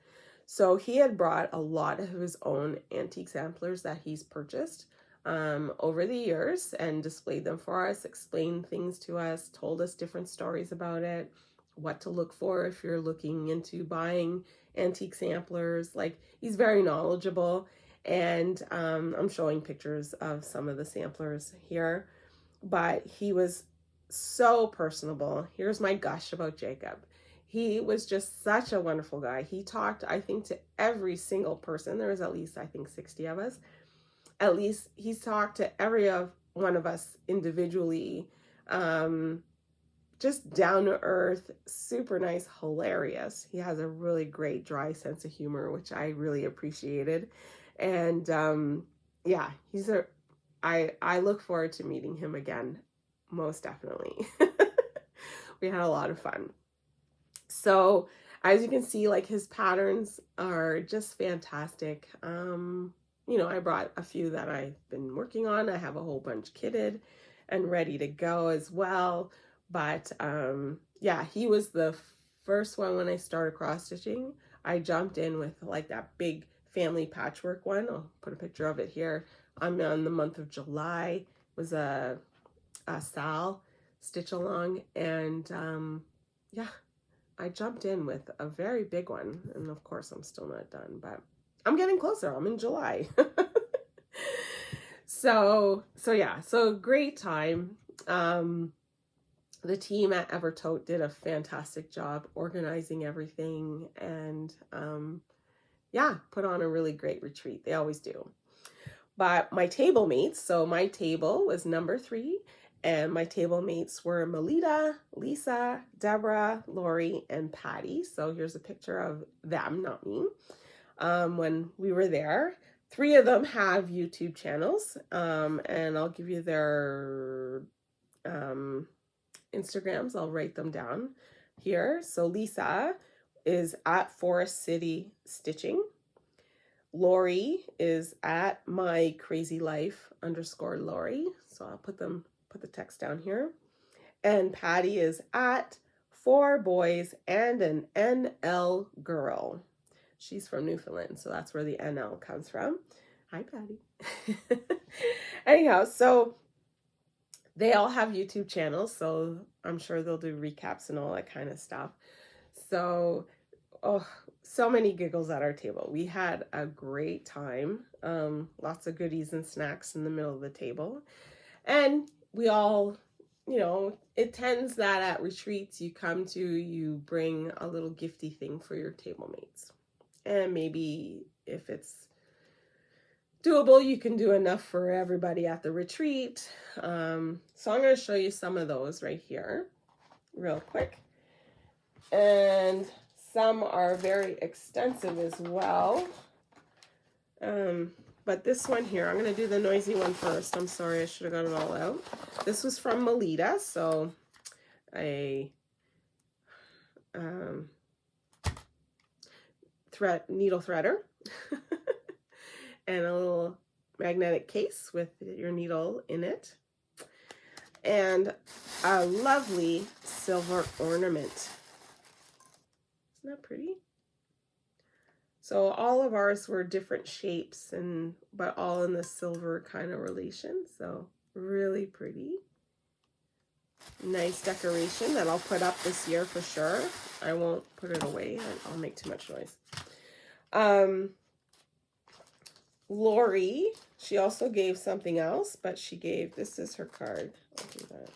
So he had brought a lot of his own antique samplers that he's purchased over the years and displayed them for us, explained things to us, told us different stories about it, what to look for if you're looking into buying antique samplers. Like, he's very knowledgeable, and I'm showing pictures of some of the samplers here, but he was so personable. Here's my gush about Jacob. He was just such a wonderful guy. He talked, I think, to every single person. There was at least, I think, 60 of us. At least he's talked to every one of us individually. Just down to earth, super nice, hilarious. He has a really great dry sense of humor, which I really appreciated. And yeah, I look forward to meeting him again, most definitely. We had a lot of fun. So as you can see, like, his patterns are just fantastic. You know, I brought a few that I've been working on. I have a whole bunch kitted and ready to go as well. But yeah, he was the first one when I started cross stitching. I jumped in with like that big family patchwork one. I'll put a picture of it here. I'm on the month of July. It was a Sal stitch along, and yeah, I jumped in with a very big one, and of course I'm still not done, but I'm getting closer. I'm in July. So yeah, so great time. The team at Evertote did a fantastic job organizing everything, and yeah, put on a really great retreat. They always do. But my table mates, so my table was number 3, and my table mates were Melita, Lisa, Deborah, Lori, and Patty. So here's a picture of them, not me, when we were there. 3 of them have YouTube channels, and I'll give you their Instagrams. I'll write them down here. So Lisa is at Forest City Stitching. Lori is at my crazy life _ Lori. So I'll put the text down here. And Patty is at 4 boys and an NL girl. She's from Newfoundland, so that's where the NL comes from. Hi, Patty. Anyhow, so they all have YouTube channels, so I'm sure they'll do recaps and all that kind of stuff. So, oh, so many giggles at our table. We had a great time. Lots of goodies and snacks in the middle of the table. And we all, you know, it tends that at retreats you bring a little gifty thing for your table mates. And maybe if it's doable, you can do enough for everybody at the retreat. So I'm going to show you some of those right here real quick. And some are very extensive as well. But this one here, I'm going to do the noisy one first. I'm sorry, I should have got it all out. This was from Melita, so a needle threader and a little magnetic case with your needle in it, and a lovely silver ornament. Isn't that pretty? So all of ours were different shapes, but all in the silver kind of relation. So really pretty. Nice decoration that I'll put up this year for sure. I won't put it away. I'll make too much noise. Lori, she also gave something else, but she gave, this is her card. I'll do that.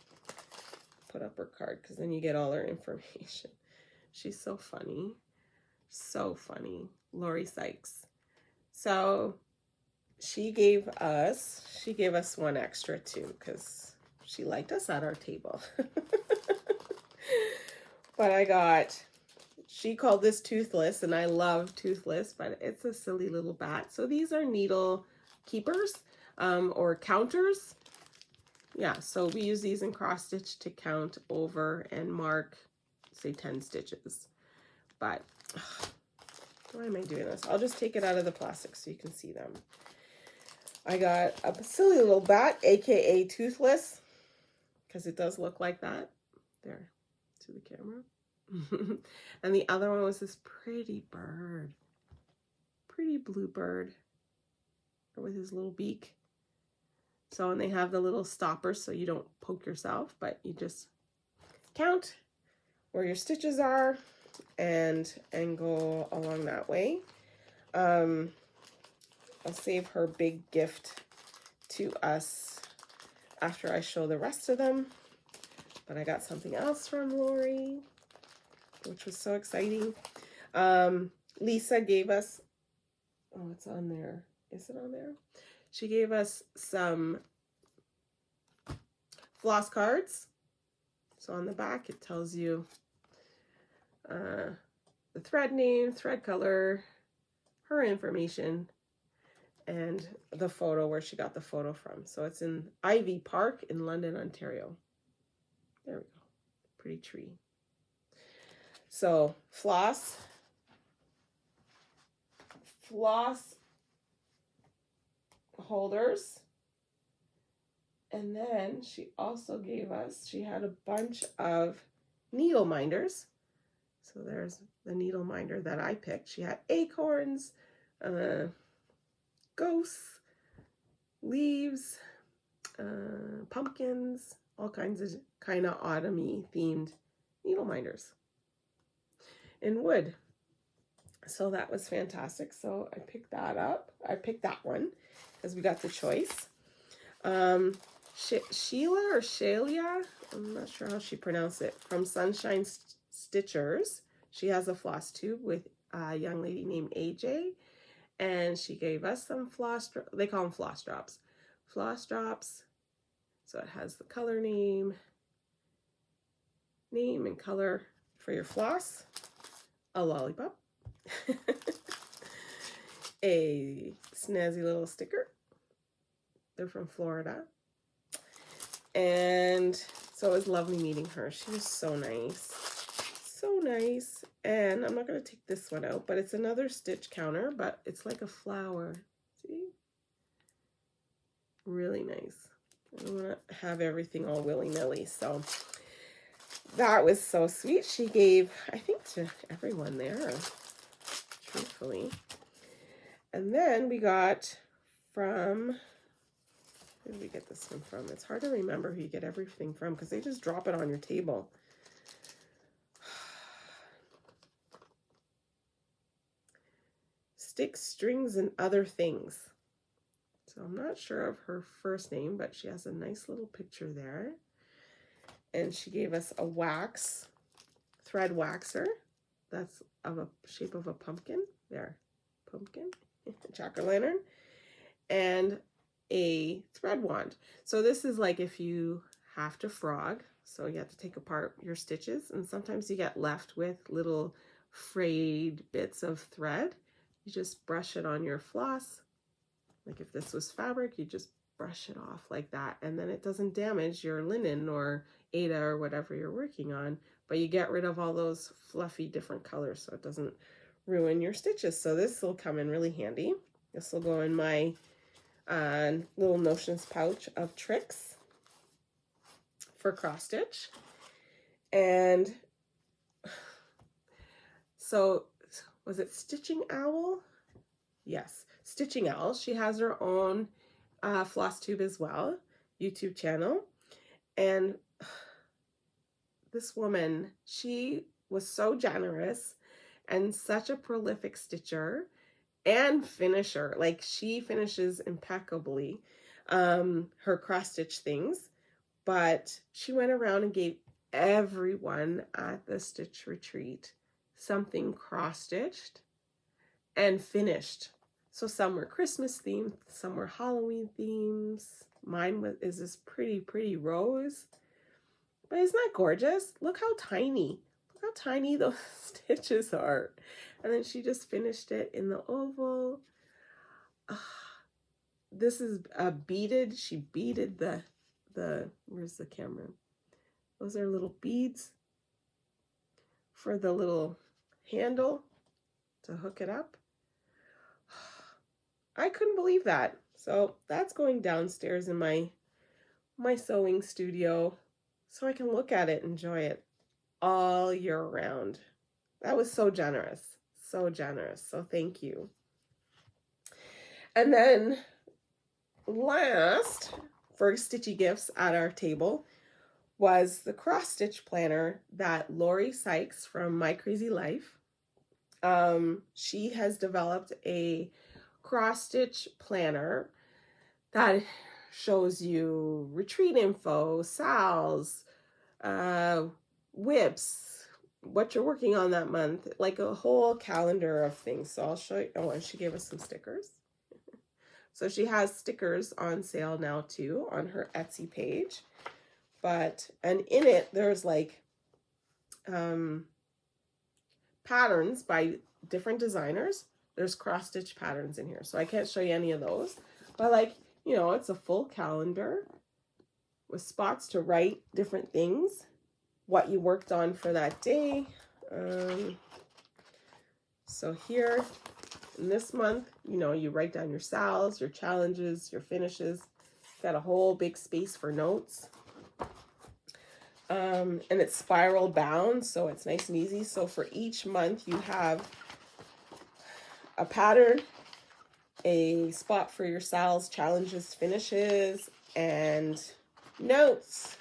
Put up her card because then you get all her information. She's so funny. So funny. Lori Sykes. So she gave us one extra too because she liked us at our table. But she called this Toothless, and I love Toothless, but it's a silly little bat. So these are needle keepers or counters. Yeah, so we use these in cross stitch to count over and mark say 10 stitches. But why am I doing this? I'll just take it out of the plastic so you can see them. I got a silly little bat, aka Toothless, because it does look like that. There, to the camera. And the other one was this pretty bird. Pretty blue bird with his little beak. So, and they have the little stoppers so you don't poke yourself, but you just count where your stitches are and go along that way. I'll save her big gift to us after I show the rest of them. But I got something else from Lori, which was so exciting. Lisa gave us, oh, it's on there. Is it on there? She gave us some floss cards. So on the back, it tells you the thread name, thread color, her information, and the photo, where she got the photo from. So it's in Ivy Park in London, Ontario. There we go. Pretty tree. So floss holders. And then she also gave us, she had a bunch of needle minders. So there's the needle minder that I picked. She had acorns, ghosts, leaves, pumpkins, all kinds of kind of autumn-y themed needle minders in wood. So that was fantastic. So I picked that up. I picked that one because we got the choice. Sheila or Shelia, I'm not sure how she pronounced it, from Sunshine Stitchers. She has a floss tube with a young lady named AJ, and she gave us some floss, they call them floss drops. Floss drops. So it has the color name and color for your floss, a lollipop, a snazzy little sticker. They're from Florida. And so it was lovely meeting her. She was so nice. So nice. And I'm not going to take this one out, but it's another stitch counter, but it's like a flower. See? Really nice. I don't want to have everything all willy-nilly. So that was so sweet. She gave, I think, to everyone there, truthfully. And then we got from, where did we get this one from? It's hard to remember who you get everything from because they just drop it on your table. Sticks, Strings, and Other Things. So I'm not sure of her first name, but she has a nice little picture there. And she gave us a wax, thread waxer. That's of a shape of a pumpkin. There, pumpkin, jack-o'-lantern. And a thread wand. So this is like if you have to frog, so you have to take apart your stitches, and sometimes you get left with little frayed bits of thread. You just brush it on your floss. Like if this was fabric, you just brush it off like that, and then it doesn't damage your linen or Aida or whatever you're working on, but you get rid of all those fluffy different colors so it doesn't ruin your stitches. So this will come in really handy. This will go in my little notions pouch of tricks for cross stitch. And so was it Stitching Owl? Yes, Stitching Owl. She has her own floss tube as well, YouTube channel. And this woman, she was so generous and such a prolific stitcher and finisher. Like, she finishes impeccably her cross stitch things, but she went around and gave everyone at the stitch retreat something cross stitched and finished. So some were Christmas themed, some were Halloween themes. Mine is this pretty rose. But isn't that gorgeous? Look how tiny. Look how tiny those stitches are. And then she just finished it in the oval. This is beaded. She beaded the, where's the camera? Those are little beads. for the little handle to hook it up. I couldn't believe that. So that's going downstairs in my sewing studio so I can look at it, enjoy it all year round. That was so generous, so generous. So thank you. And then last for stitchy gifts at our table was the cross stitch planner that Lori Sykes from My Crazy Life. She has developed a cross stitch planner that shows you retreat info, sals, whips, what you're working on that month, like a whole calendar of things. So I'll show you. Oh, and she gave us some stickers. So she has stickers on sale now too on her Etsy page. And in it, there's like patterns by different designers. There's cross stitch patterns in here. So I can't show you any of those, but like, you know, it's a full calendar with spots to write different things, what you worked on for that day. So here in this month, you know, you write down your sals, your challenges, your finishes. Got a whole big space for notes. And it's spiral bound, so it's nice and easy. So for each month you have a pattern, a spot for your sals, challenges, finishes, and notes.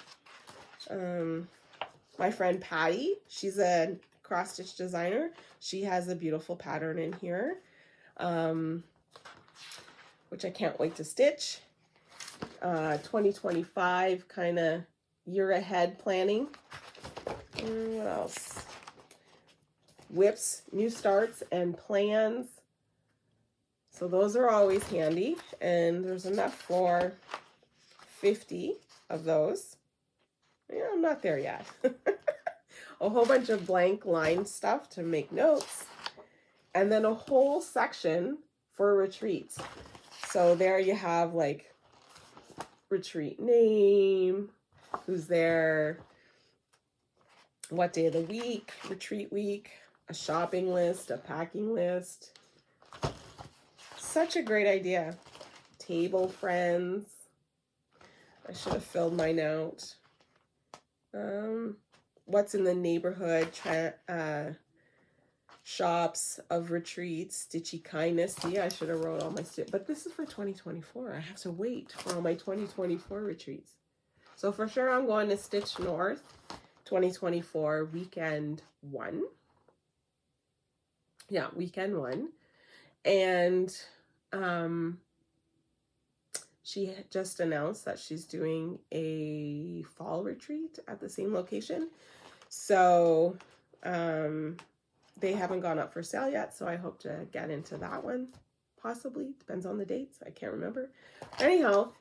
My friend Patty, she's a cross-stitch designer. She has a beautiful pattern in here, which I can't wait to stitch. 2025 kind of year ahead planning. What else? Whips, new starts, and plans. So those are always handy, and there's enough for 50 of those. Yeah, I'm not there yet. A whole bunch of blank line stuff to make notes, and then a whole section for retreats. So there you have like retreat name, who's there, what day of the week, retreat week, a shopping list, a packing list. Such a great idea. Table friends. I should have filled mine out. What's in the neighborhood, shops of retreats, stitchy kindness. See, I should have wrote all my but this is for 2024. I have to wait for all my 2024 retreats. So for sure I'm going to Stitch North 2024 weekend 1. Yeah, weekend 1. And she just announced that she's doing a fall retreat at the same location. So they haven't gone up for sale yet, so I hope to get into that one, possibly. Depends on the dates. I can't remember. Anyhow,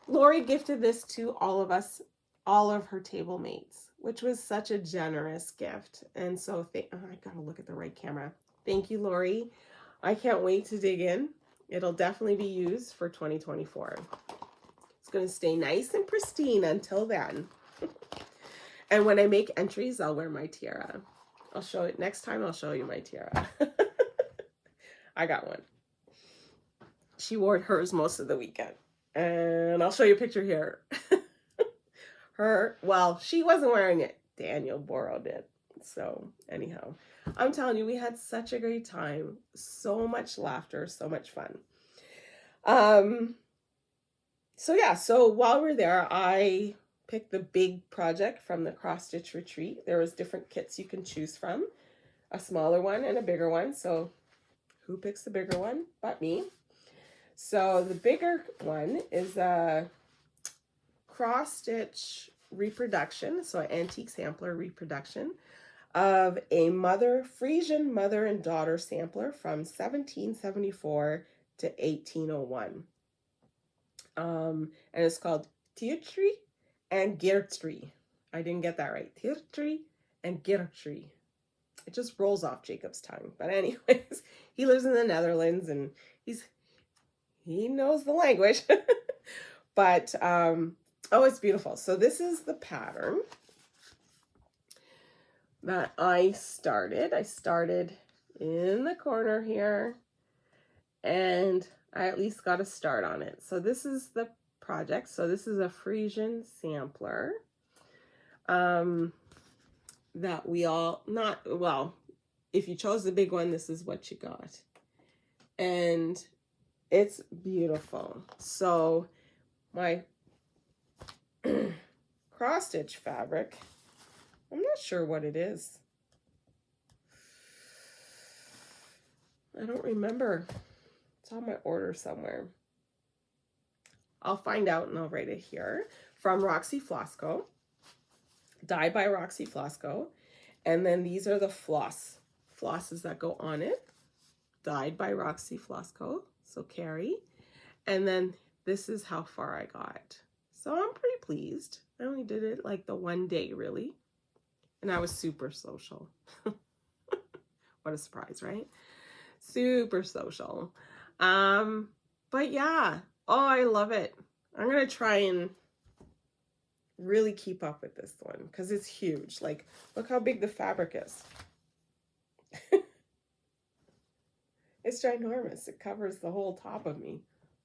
Lori gifted this to all of us, all of her table mates, which was such a generous gift. And so, I gotta look at the right camera. Thank you, Lori. I can't wait to dig in. It'll definitely be used for 2024. It's going to stay nice and pristine until then. And when I make entries, I'll wear my tiara. I'll show it next time. I'll show you my tiara. I got one. She wore hers most of the weekend. And I'll show you a picture here. Well, she wasn't wearing it. Daniel borrowed it. So anyhow, I'm telling you, we had such a great time. So much laughter, so much fun. So while we're there, I picked the big project from the cross stitch retreat. There was different kits you can choose from, a smaller one and a bigger one. So who picks the bigger one but me? So the bigger one is a cross stitch reproduction, so an antique sampler reproduction of a Frisian mother and daughter sampler from 1774 to 1801. And it's called Tirtri and Girtri. I didn't get that right. Tirtri and Girtri. It just rolls off Jacob's tongue. But anyways, he lives in the Netherlands and he knows the language. But it's beautiful. So this is the pattern. that I started. I started in the corner here, and I at least got a start on it. So this is the project. So this is a Frisian sampler that we all, not, well, if you chose the big one, this is what you got. And it's beautiful. So my cross stitch fabric, I'm not sure what it is. I don't remember. It's on my order somewhere. I'll find out and I'll write it here. From Roxy Flosco. Dyed by Roxy Flosco. And then these are the flosses that go on it. Dyed by Roxy Flosco. So Carrie. And then this is how far I got. So I'm pretty pleased. I only did it like the one day, really. And I was super social. What a surprise, right? Super social. But yeah. Oh, I love it. I'm going to try and really keep up with this one because it's huge. Like, look how big the fabric is. It's ginormous. It covers the whole top of me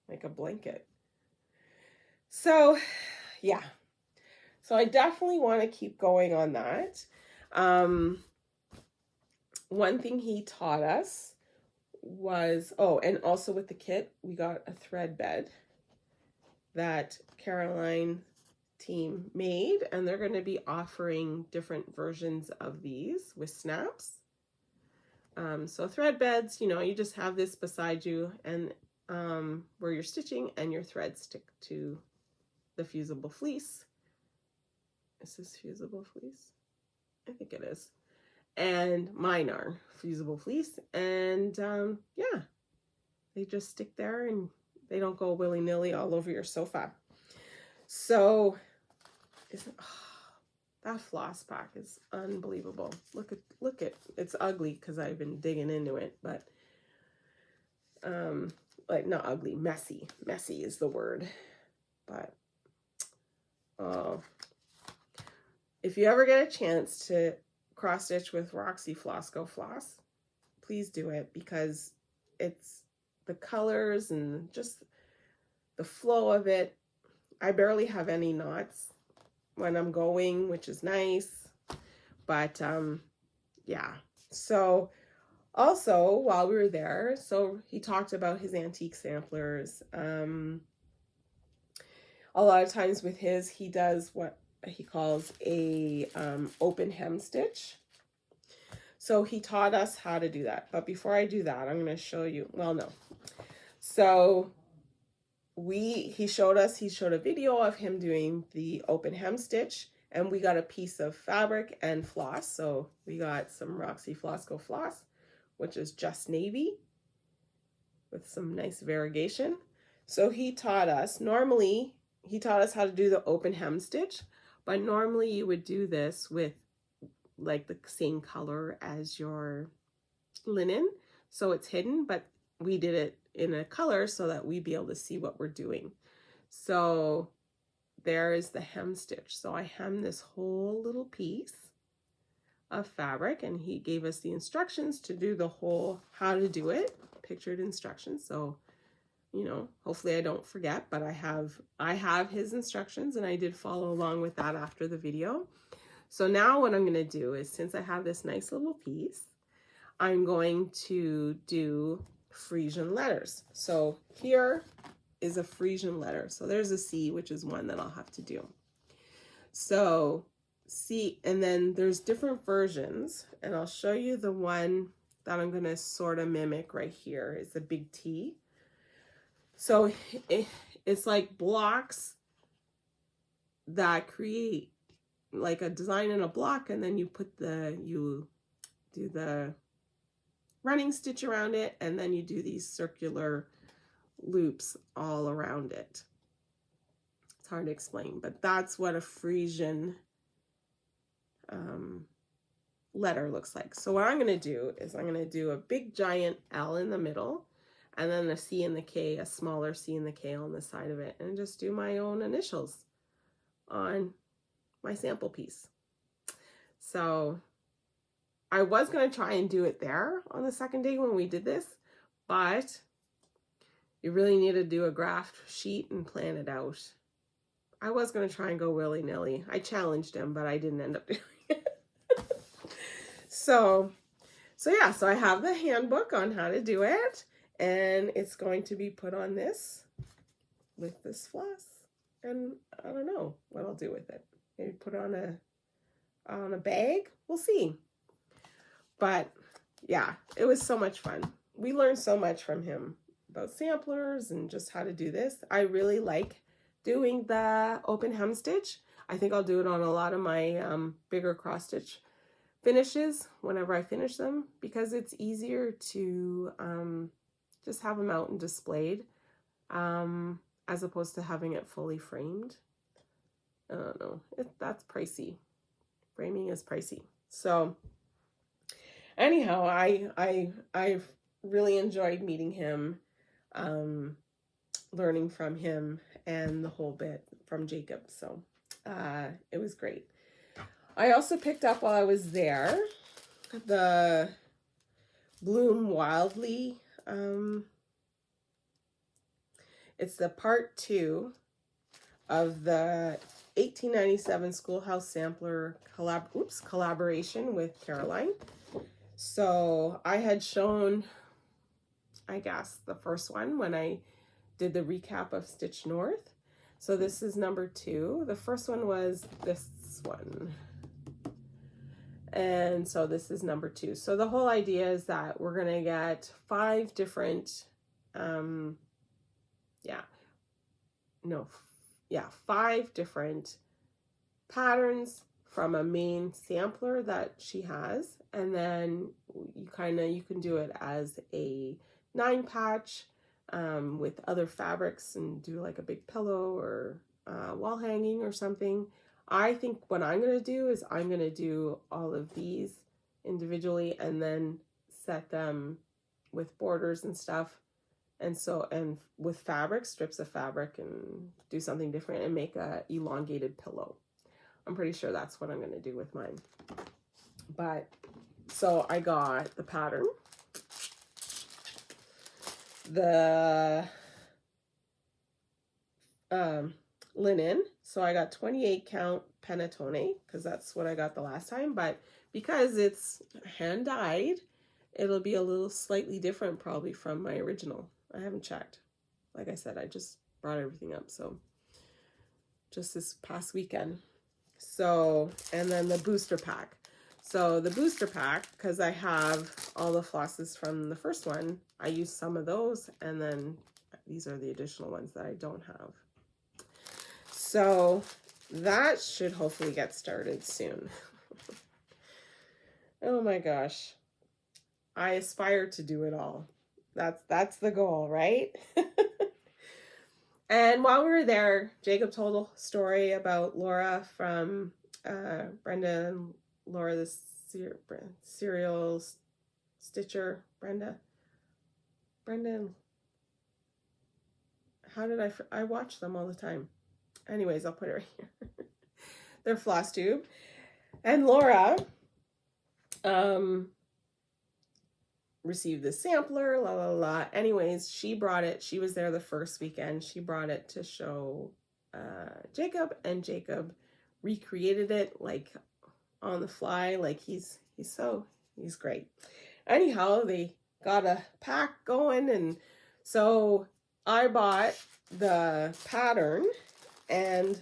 like a blanket. So, yeah. So I definitely want to keep going on that. One thing he taught us was, oh, and also with the kit, we got a thread bed that Caroline team made, and they're going to be offering different versions of these with snaps. So thread beds, you know, you just have this beside you, and where you're stitching, and your threads stick to the fusible fleece. Is this fusible fleece? I think it is. And mine are fusible fleece, and yeah, they just stick there and they don't go willy-nilly all over your sofa. So that floss pack is unbelievable. Look at it's ugly because I've been digging into it, but like not ugly, messy is the word. But if you ever get a chance to cross stitch with Roxy Flosco floss, please do it, because it's the colors and just the flow of it. I barely have any knots when I'm going, which is nice. But yeah. So also while we were there, so he talked about his antique samplers. A lot of times with his, he does what he calls a open hem stitch. So he taught us how to do that. But before I do that, I'm going to show you. Well, no. So he showed a video of him doing the open hem stitch, and we got a piece of fabric and floss. So we got some Roxy Flosco floss, which is just navy with some nice variegation. So he taught us, normally he taught us how to do the open hem stitch, but normally you would do this with like the same color as your linen, so it's hidden, but we did it in a color so that we'd be able to see what we're doing. So there is the hem stitch. So I hemmed this whole little piece of fabric, and he gave us the instructions to do the whole, how to do it, pictured instructions. So, you know, hopefully I don't forget, but I have his instructions, and I did follow along with that after the video. So now what I'm going to do is, since I have this nice little piece, I'm going to do Frisian letters. So here is a Frisian letter. So there's a C, which is one that I'll have to do. So C, and then there's different versions, and I'll show you the one that I'm going to sort of mimic right here is the big T. So it's like blocks that create like a design in a block, and then you do the running stitch around it, and then you do these circular loops all around it. It's hard to explain, but that's what a Frisian letter looks like. So what I'm going to do is I'm going to do a big giant L in the middle, and then a C and the K, a smaller C and the K on the side of it, and just do my own initials on my sample piece. So I was going to try and do it there on the second day when we did this, but you really need to do a graph sheet and plan it out. I was going to try and go willy-nilly. I challenged him, but I didn't end up doing it. So I have the handbook on how to do it, and it's going to be put on this with this floss. And I don't know what I'll do with it. Maybe put it on a bag. We'll see. But yeah, it was so much fun. We learned so much from him about samplers and just how to do this. I really like doing the open hem stitch. I think I'll do it on a lot of my bigger cross stitch finishes whenever I finish them, because it's easier to just have them out and displayed as opposed to having it fully framed. I don't know, that's pricey. Framing is pricey. So anyhow, I've really enjoyed meeting him, learning from him, and the whole bit from Jacob. So it was great. I also picked up while I was there the Bloom Wildly. It's the part 2 of the 1897 Schoolhouse Sampler collaboration with Caroline. So I had shown, I guess, the first one when I did the recap of Stitch North. So this is number 2. The first one was this one. And so this is number 2. So the whole idea is that we're going to get 5 different, 5 different patterns from a main sampler that she has. And then you can do it as a 9 patch with other fabrics and do like a big pillow or wall hanging or something. I think what I'm going to do is I'm going to do all of these individually and then set them with borders and stuff. And with fabric, strips of fabric, and do something different and make a elongated pillow. I'm pretty sure that's what I'm going to do with mine. But so I got the pattern, the linen. So I got 28 count panettone because that's what I got the last time. But because it's hand dyed, it'll be a little slightly different probably from my original. I haven't checked. Like I said, I just brought everything up. So just this past weekend. So, and then the booster pack. So the booster pack, because I have all the flosses from the first one, I used some of those, and then these are the additional ones that I don't have. So that should hopefully get started soon. Oh my gosh. I aspire to do it all. That's the goal, right? And while we were there, Jacob told a story about Laura from Brenda and Laura, the serial stitcher. Brenda, how did I watch them all the time. Anyways, I'll put it right here. They're floss tube. And Laura received the sampler, la la la. Anyways, she brought it. She was there the first weekend. She brought it to show Jacob, and Jacob recreated it like on the fly. Like he's great. Anyhow, they got a pack going, and so I bought the pattern and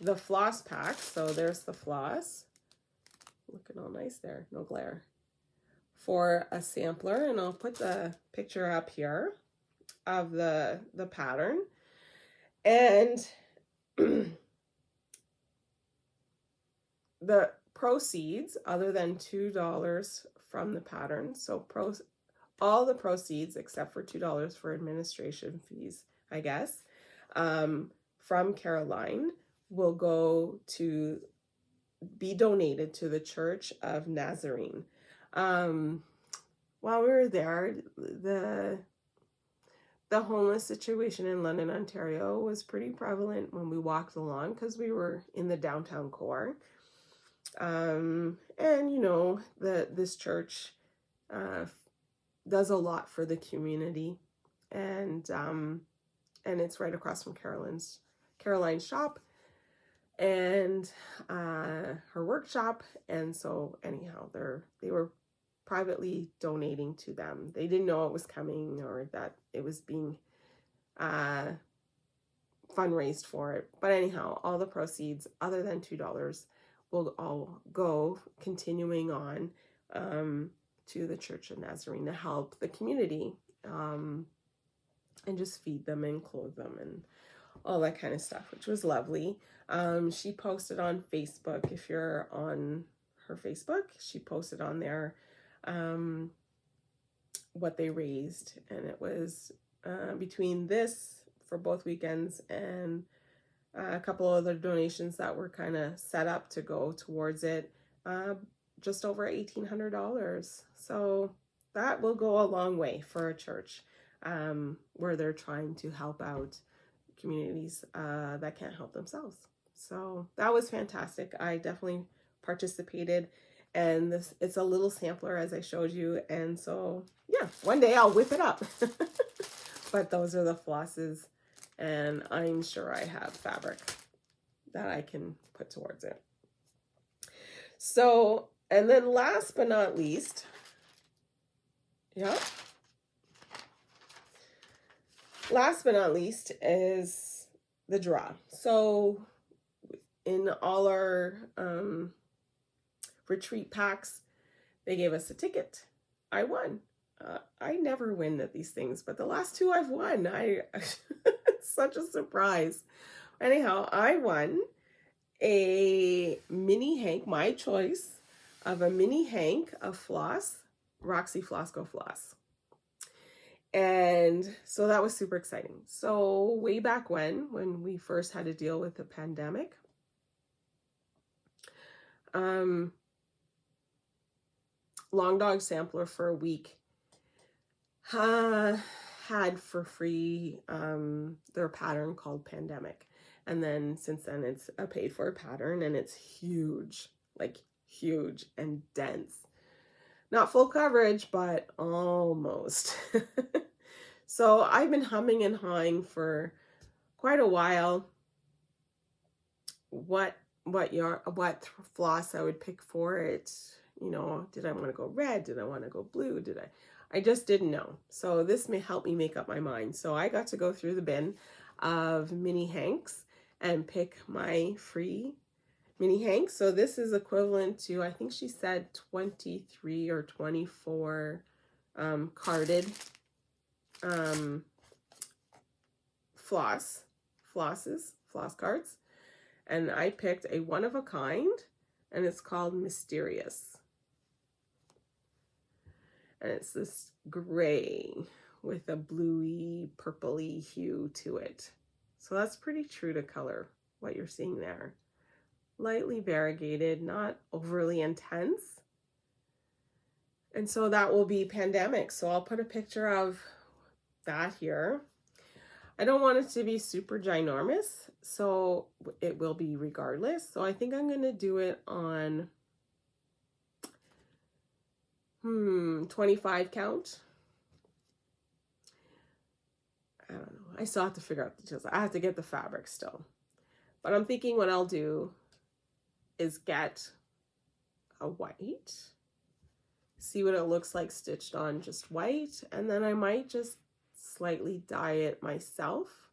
the floss pack. So there's the floss. Looking all nice there, no glare. For a sampler, and I'll put the picture up here of the pattern. And the proceeds, other than $2 from the pattern, so all the proceeds except for $2 for administration fees, I guess, from Caroline will go to be donated to the Church of Nazarene. While we were there, the homeless situation in London, Ontario was pretty prevalent when we walked along, because we were in the downtown core. And you know, this church does a lot for the community, and it's right across from Caroline's shop and her workshop. And so anyhow, they were privately donating to them. They didn't know it was coming or that it was being fundraised for it. But anyhow, all the proceeds other than $2 will all go continuing on to the Church of Nazarene to help the community and just feed them and clothe them and all that kind of stuff, which was lovely. She posted on Facebook, if you're on her Facebook, she posted on there what they raised, and it was between this for both weekends and a couple other donations that were kind of set up to go towards it, just over $1,800. So that will go a long way for a church where they're trying to help out communities that can't help themselves. So that was fantastic. I definitely participated, and it's a little sampler as I showed you. And so yeah, one day I'll whip it up. But those are the flosses, and I'm sure I have fabric that I can put towards it. So, and then last but not least, last but not least is the draw. So in all our retreat packs, they gave us a ticket. I won. I never win at these things, but the last two I've won. It's such a surprise. Anyhow, I won a mini hank, my choice of a mini hank of floss, Roxy Floss Go Floss. And so that was super exciting. So way back when we first had to deal with the pandemic, Long Dog Sampler for a week had for free their pattern called Pandemic. And then since then it's a paid for pattern, and it's huge, like huge and dense. Not full coverage, but almost. So I've been humming and hawing for quite a while what floss I would pick for it. You know, did I want to go red? Did I want to go blue? I just didn't know. So this may help me make up my mind. So I got to go through the bin of mini hanks and pick my free mini hanks. So this is equivalent to, I think she said 23 or 24 carded floss cards. And I picked a one of a kind, and it's called Mysterious. And it's this gray with a bluey, purpley hue to it. So that's pretty true to color, what you're seeing there. Lightly variegated, not overly intense. And so that will be Pandemic. So I'll put a picture of that here. I don't want it to be super ginormous, so it will be regardless. So I think I'm going to do it on 25 count. I don't know. I still have to figure out the details. I have to get the fabric still. But I'm thinking what I'll do is get a white, see what it looks like stitched on just white, and then I might just slightly dye it myself.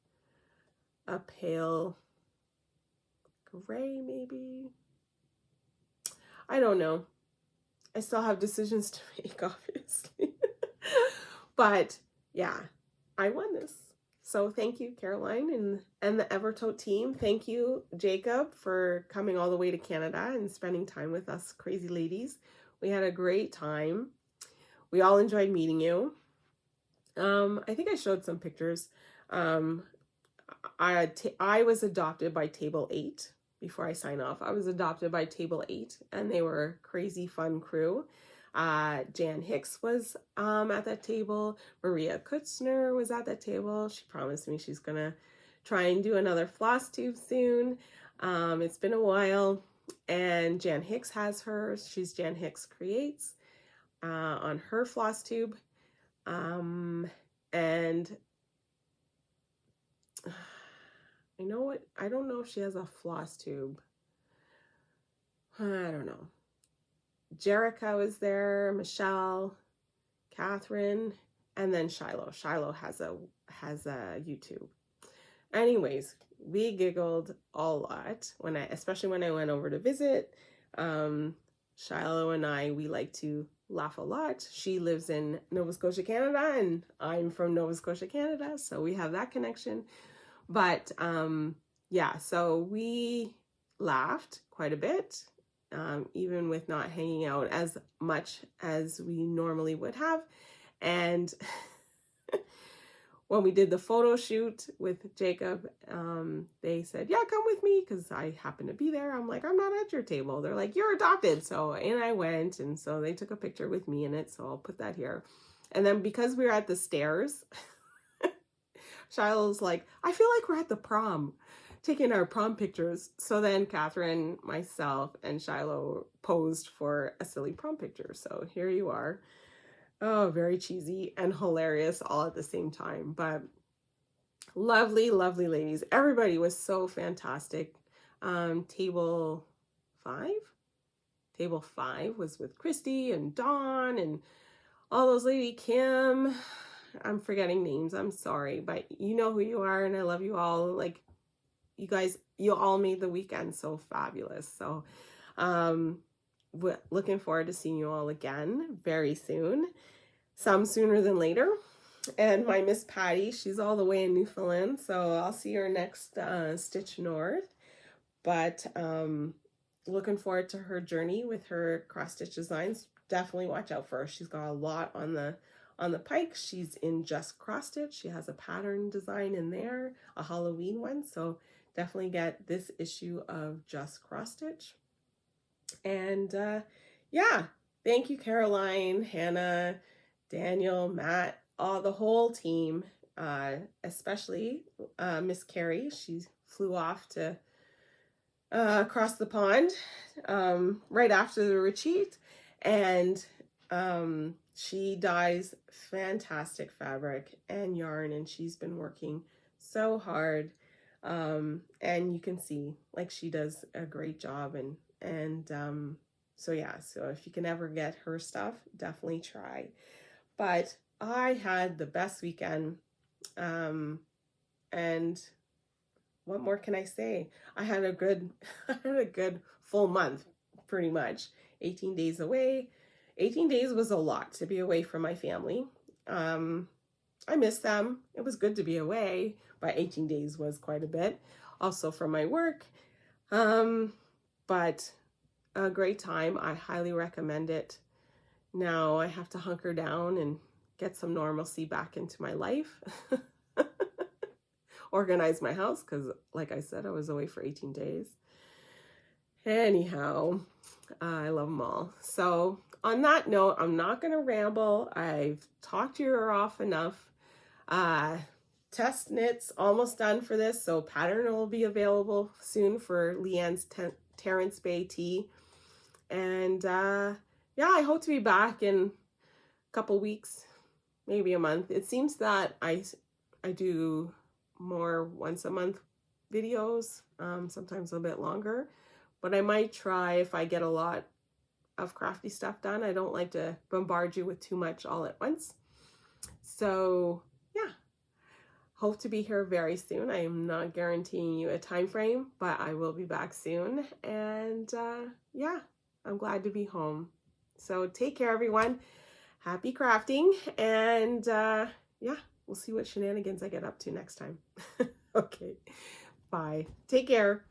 A pale gray, maybe. I don't know. I still have decisions to make, obviously. But yeah, I won this. So thank you, Caroline and the Evertote team. Thank you, Jacob, for coming all the way to Canada and spending time with us crazy ladies. We had a great time. We all enjoyed meeting you. I think I showed some pictures. I was adopted by Table 8. Before I sign off, I was adopted by Table 8, and they were a crazy fun crew. Jan Hicks was at that table. Maria Kutzner was at that table. She promised me she's gonna try and do another floss tube soon. It's been a while. And Jan Hicks has hers. She's Jan Hicks Creates on her floss tube. And you know what? I don't know if she has a floss tube. I don't know. Jerica was there, Michelle, Catherine, and then Shiloh. Shiloh has a YouTube. Anyways, we giggled a lot especially when I went over to visit. Shiloh and I, we like to laugh a lot. She lives in Nova Scotia, Canada, and I'm from Nova Scotia, Canada, so we have that connection. But yeah, so we laughed quite a bit, even with not hanging out as much as we normally would have. And when we did the photo shoot with Jacob, they said, yeah, come with me, because I happen to be there. I'm like, I'm not at your table. They're like, you're adopted. So, and I went, and so they took a picture with me in it, so I'll put that here. And then because we were at the stairs, Shiloh's like, I feel like we're at the prom, taking our prom pictures. So then Catherine, myself, and Shiloh posed for a silly prom picture. So here you are. Oh, very cheesy and hilarious all at the same time. But lovely, lovely ladies. Everybody was so fantastic. Table 5 was with Christy and Dawn and all those ladies. Kim, I'm forgetting names. I'm sorry, but you know who you are, and I love you all. Like, you guys, you all made the weekend so fabulous. So looking forward to seeing you all again very soon, some sooner than later. And my Miss Patty, she's all the way in Newfoundland, so I'll see her next Stitch North. But looking forward to her journey with her cross stitch designs. Definitely watch out for her. She's got a lot on the pike. She's in just cross stitch. She has a pattern design in there, a Halloween one. So definitely get this issue of just cross stitch. And yeah, thank you, Caroline, Hannah, Daniel, Matt, the whole team, especially Miss Carrie. She flew off to across the pond right after the retreat, and she dyes fantastic fabric and yarn, and she's been working so hard, and you can see like she does a great job. And so yeah, so if you can ever get her stuff, definitely try. But I had the best weekend, and what more can I say? I had a good full month, pretty much. 18 days away. 18 days was a lot to be away from my family. I miss them. It was good to be away, but 18 days was quite a bit. Also from my work. But a great time. I highly recommend it. Now I have to hunker down and get some normalcy back into my life. Organize my house, because like I said, I was away for 18 days. Anyhow, I love them all. So on that note, I'm not going to ramble. I've talked your ear off enough. Test knits almost done for this, so pattern will be available soon for Leanne's Terrence Bay tea. And yeah, I hope to be back in a couple weeks, maybe a month. It seems that I do more once a month videos, sometimes a bit longer, but I might try if I get a lot of crafty stuff done. I don't like to bombard you with too much all at once. So yeah, hope to be here very soon. I am not guaranteeing you a time frame, but I will be back soon. And yeah, I'm glad to be home. So take care, everyone. Happy crafting, and yeah, we'll see what shenanigans I get up to next time. Okay, bye. Take care.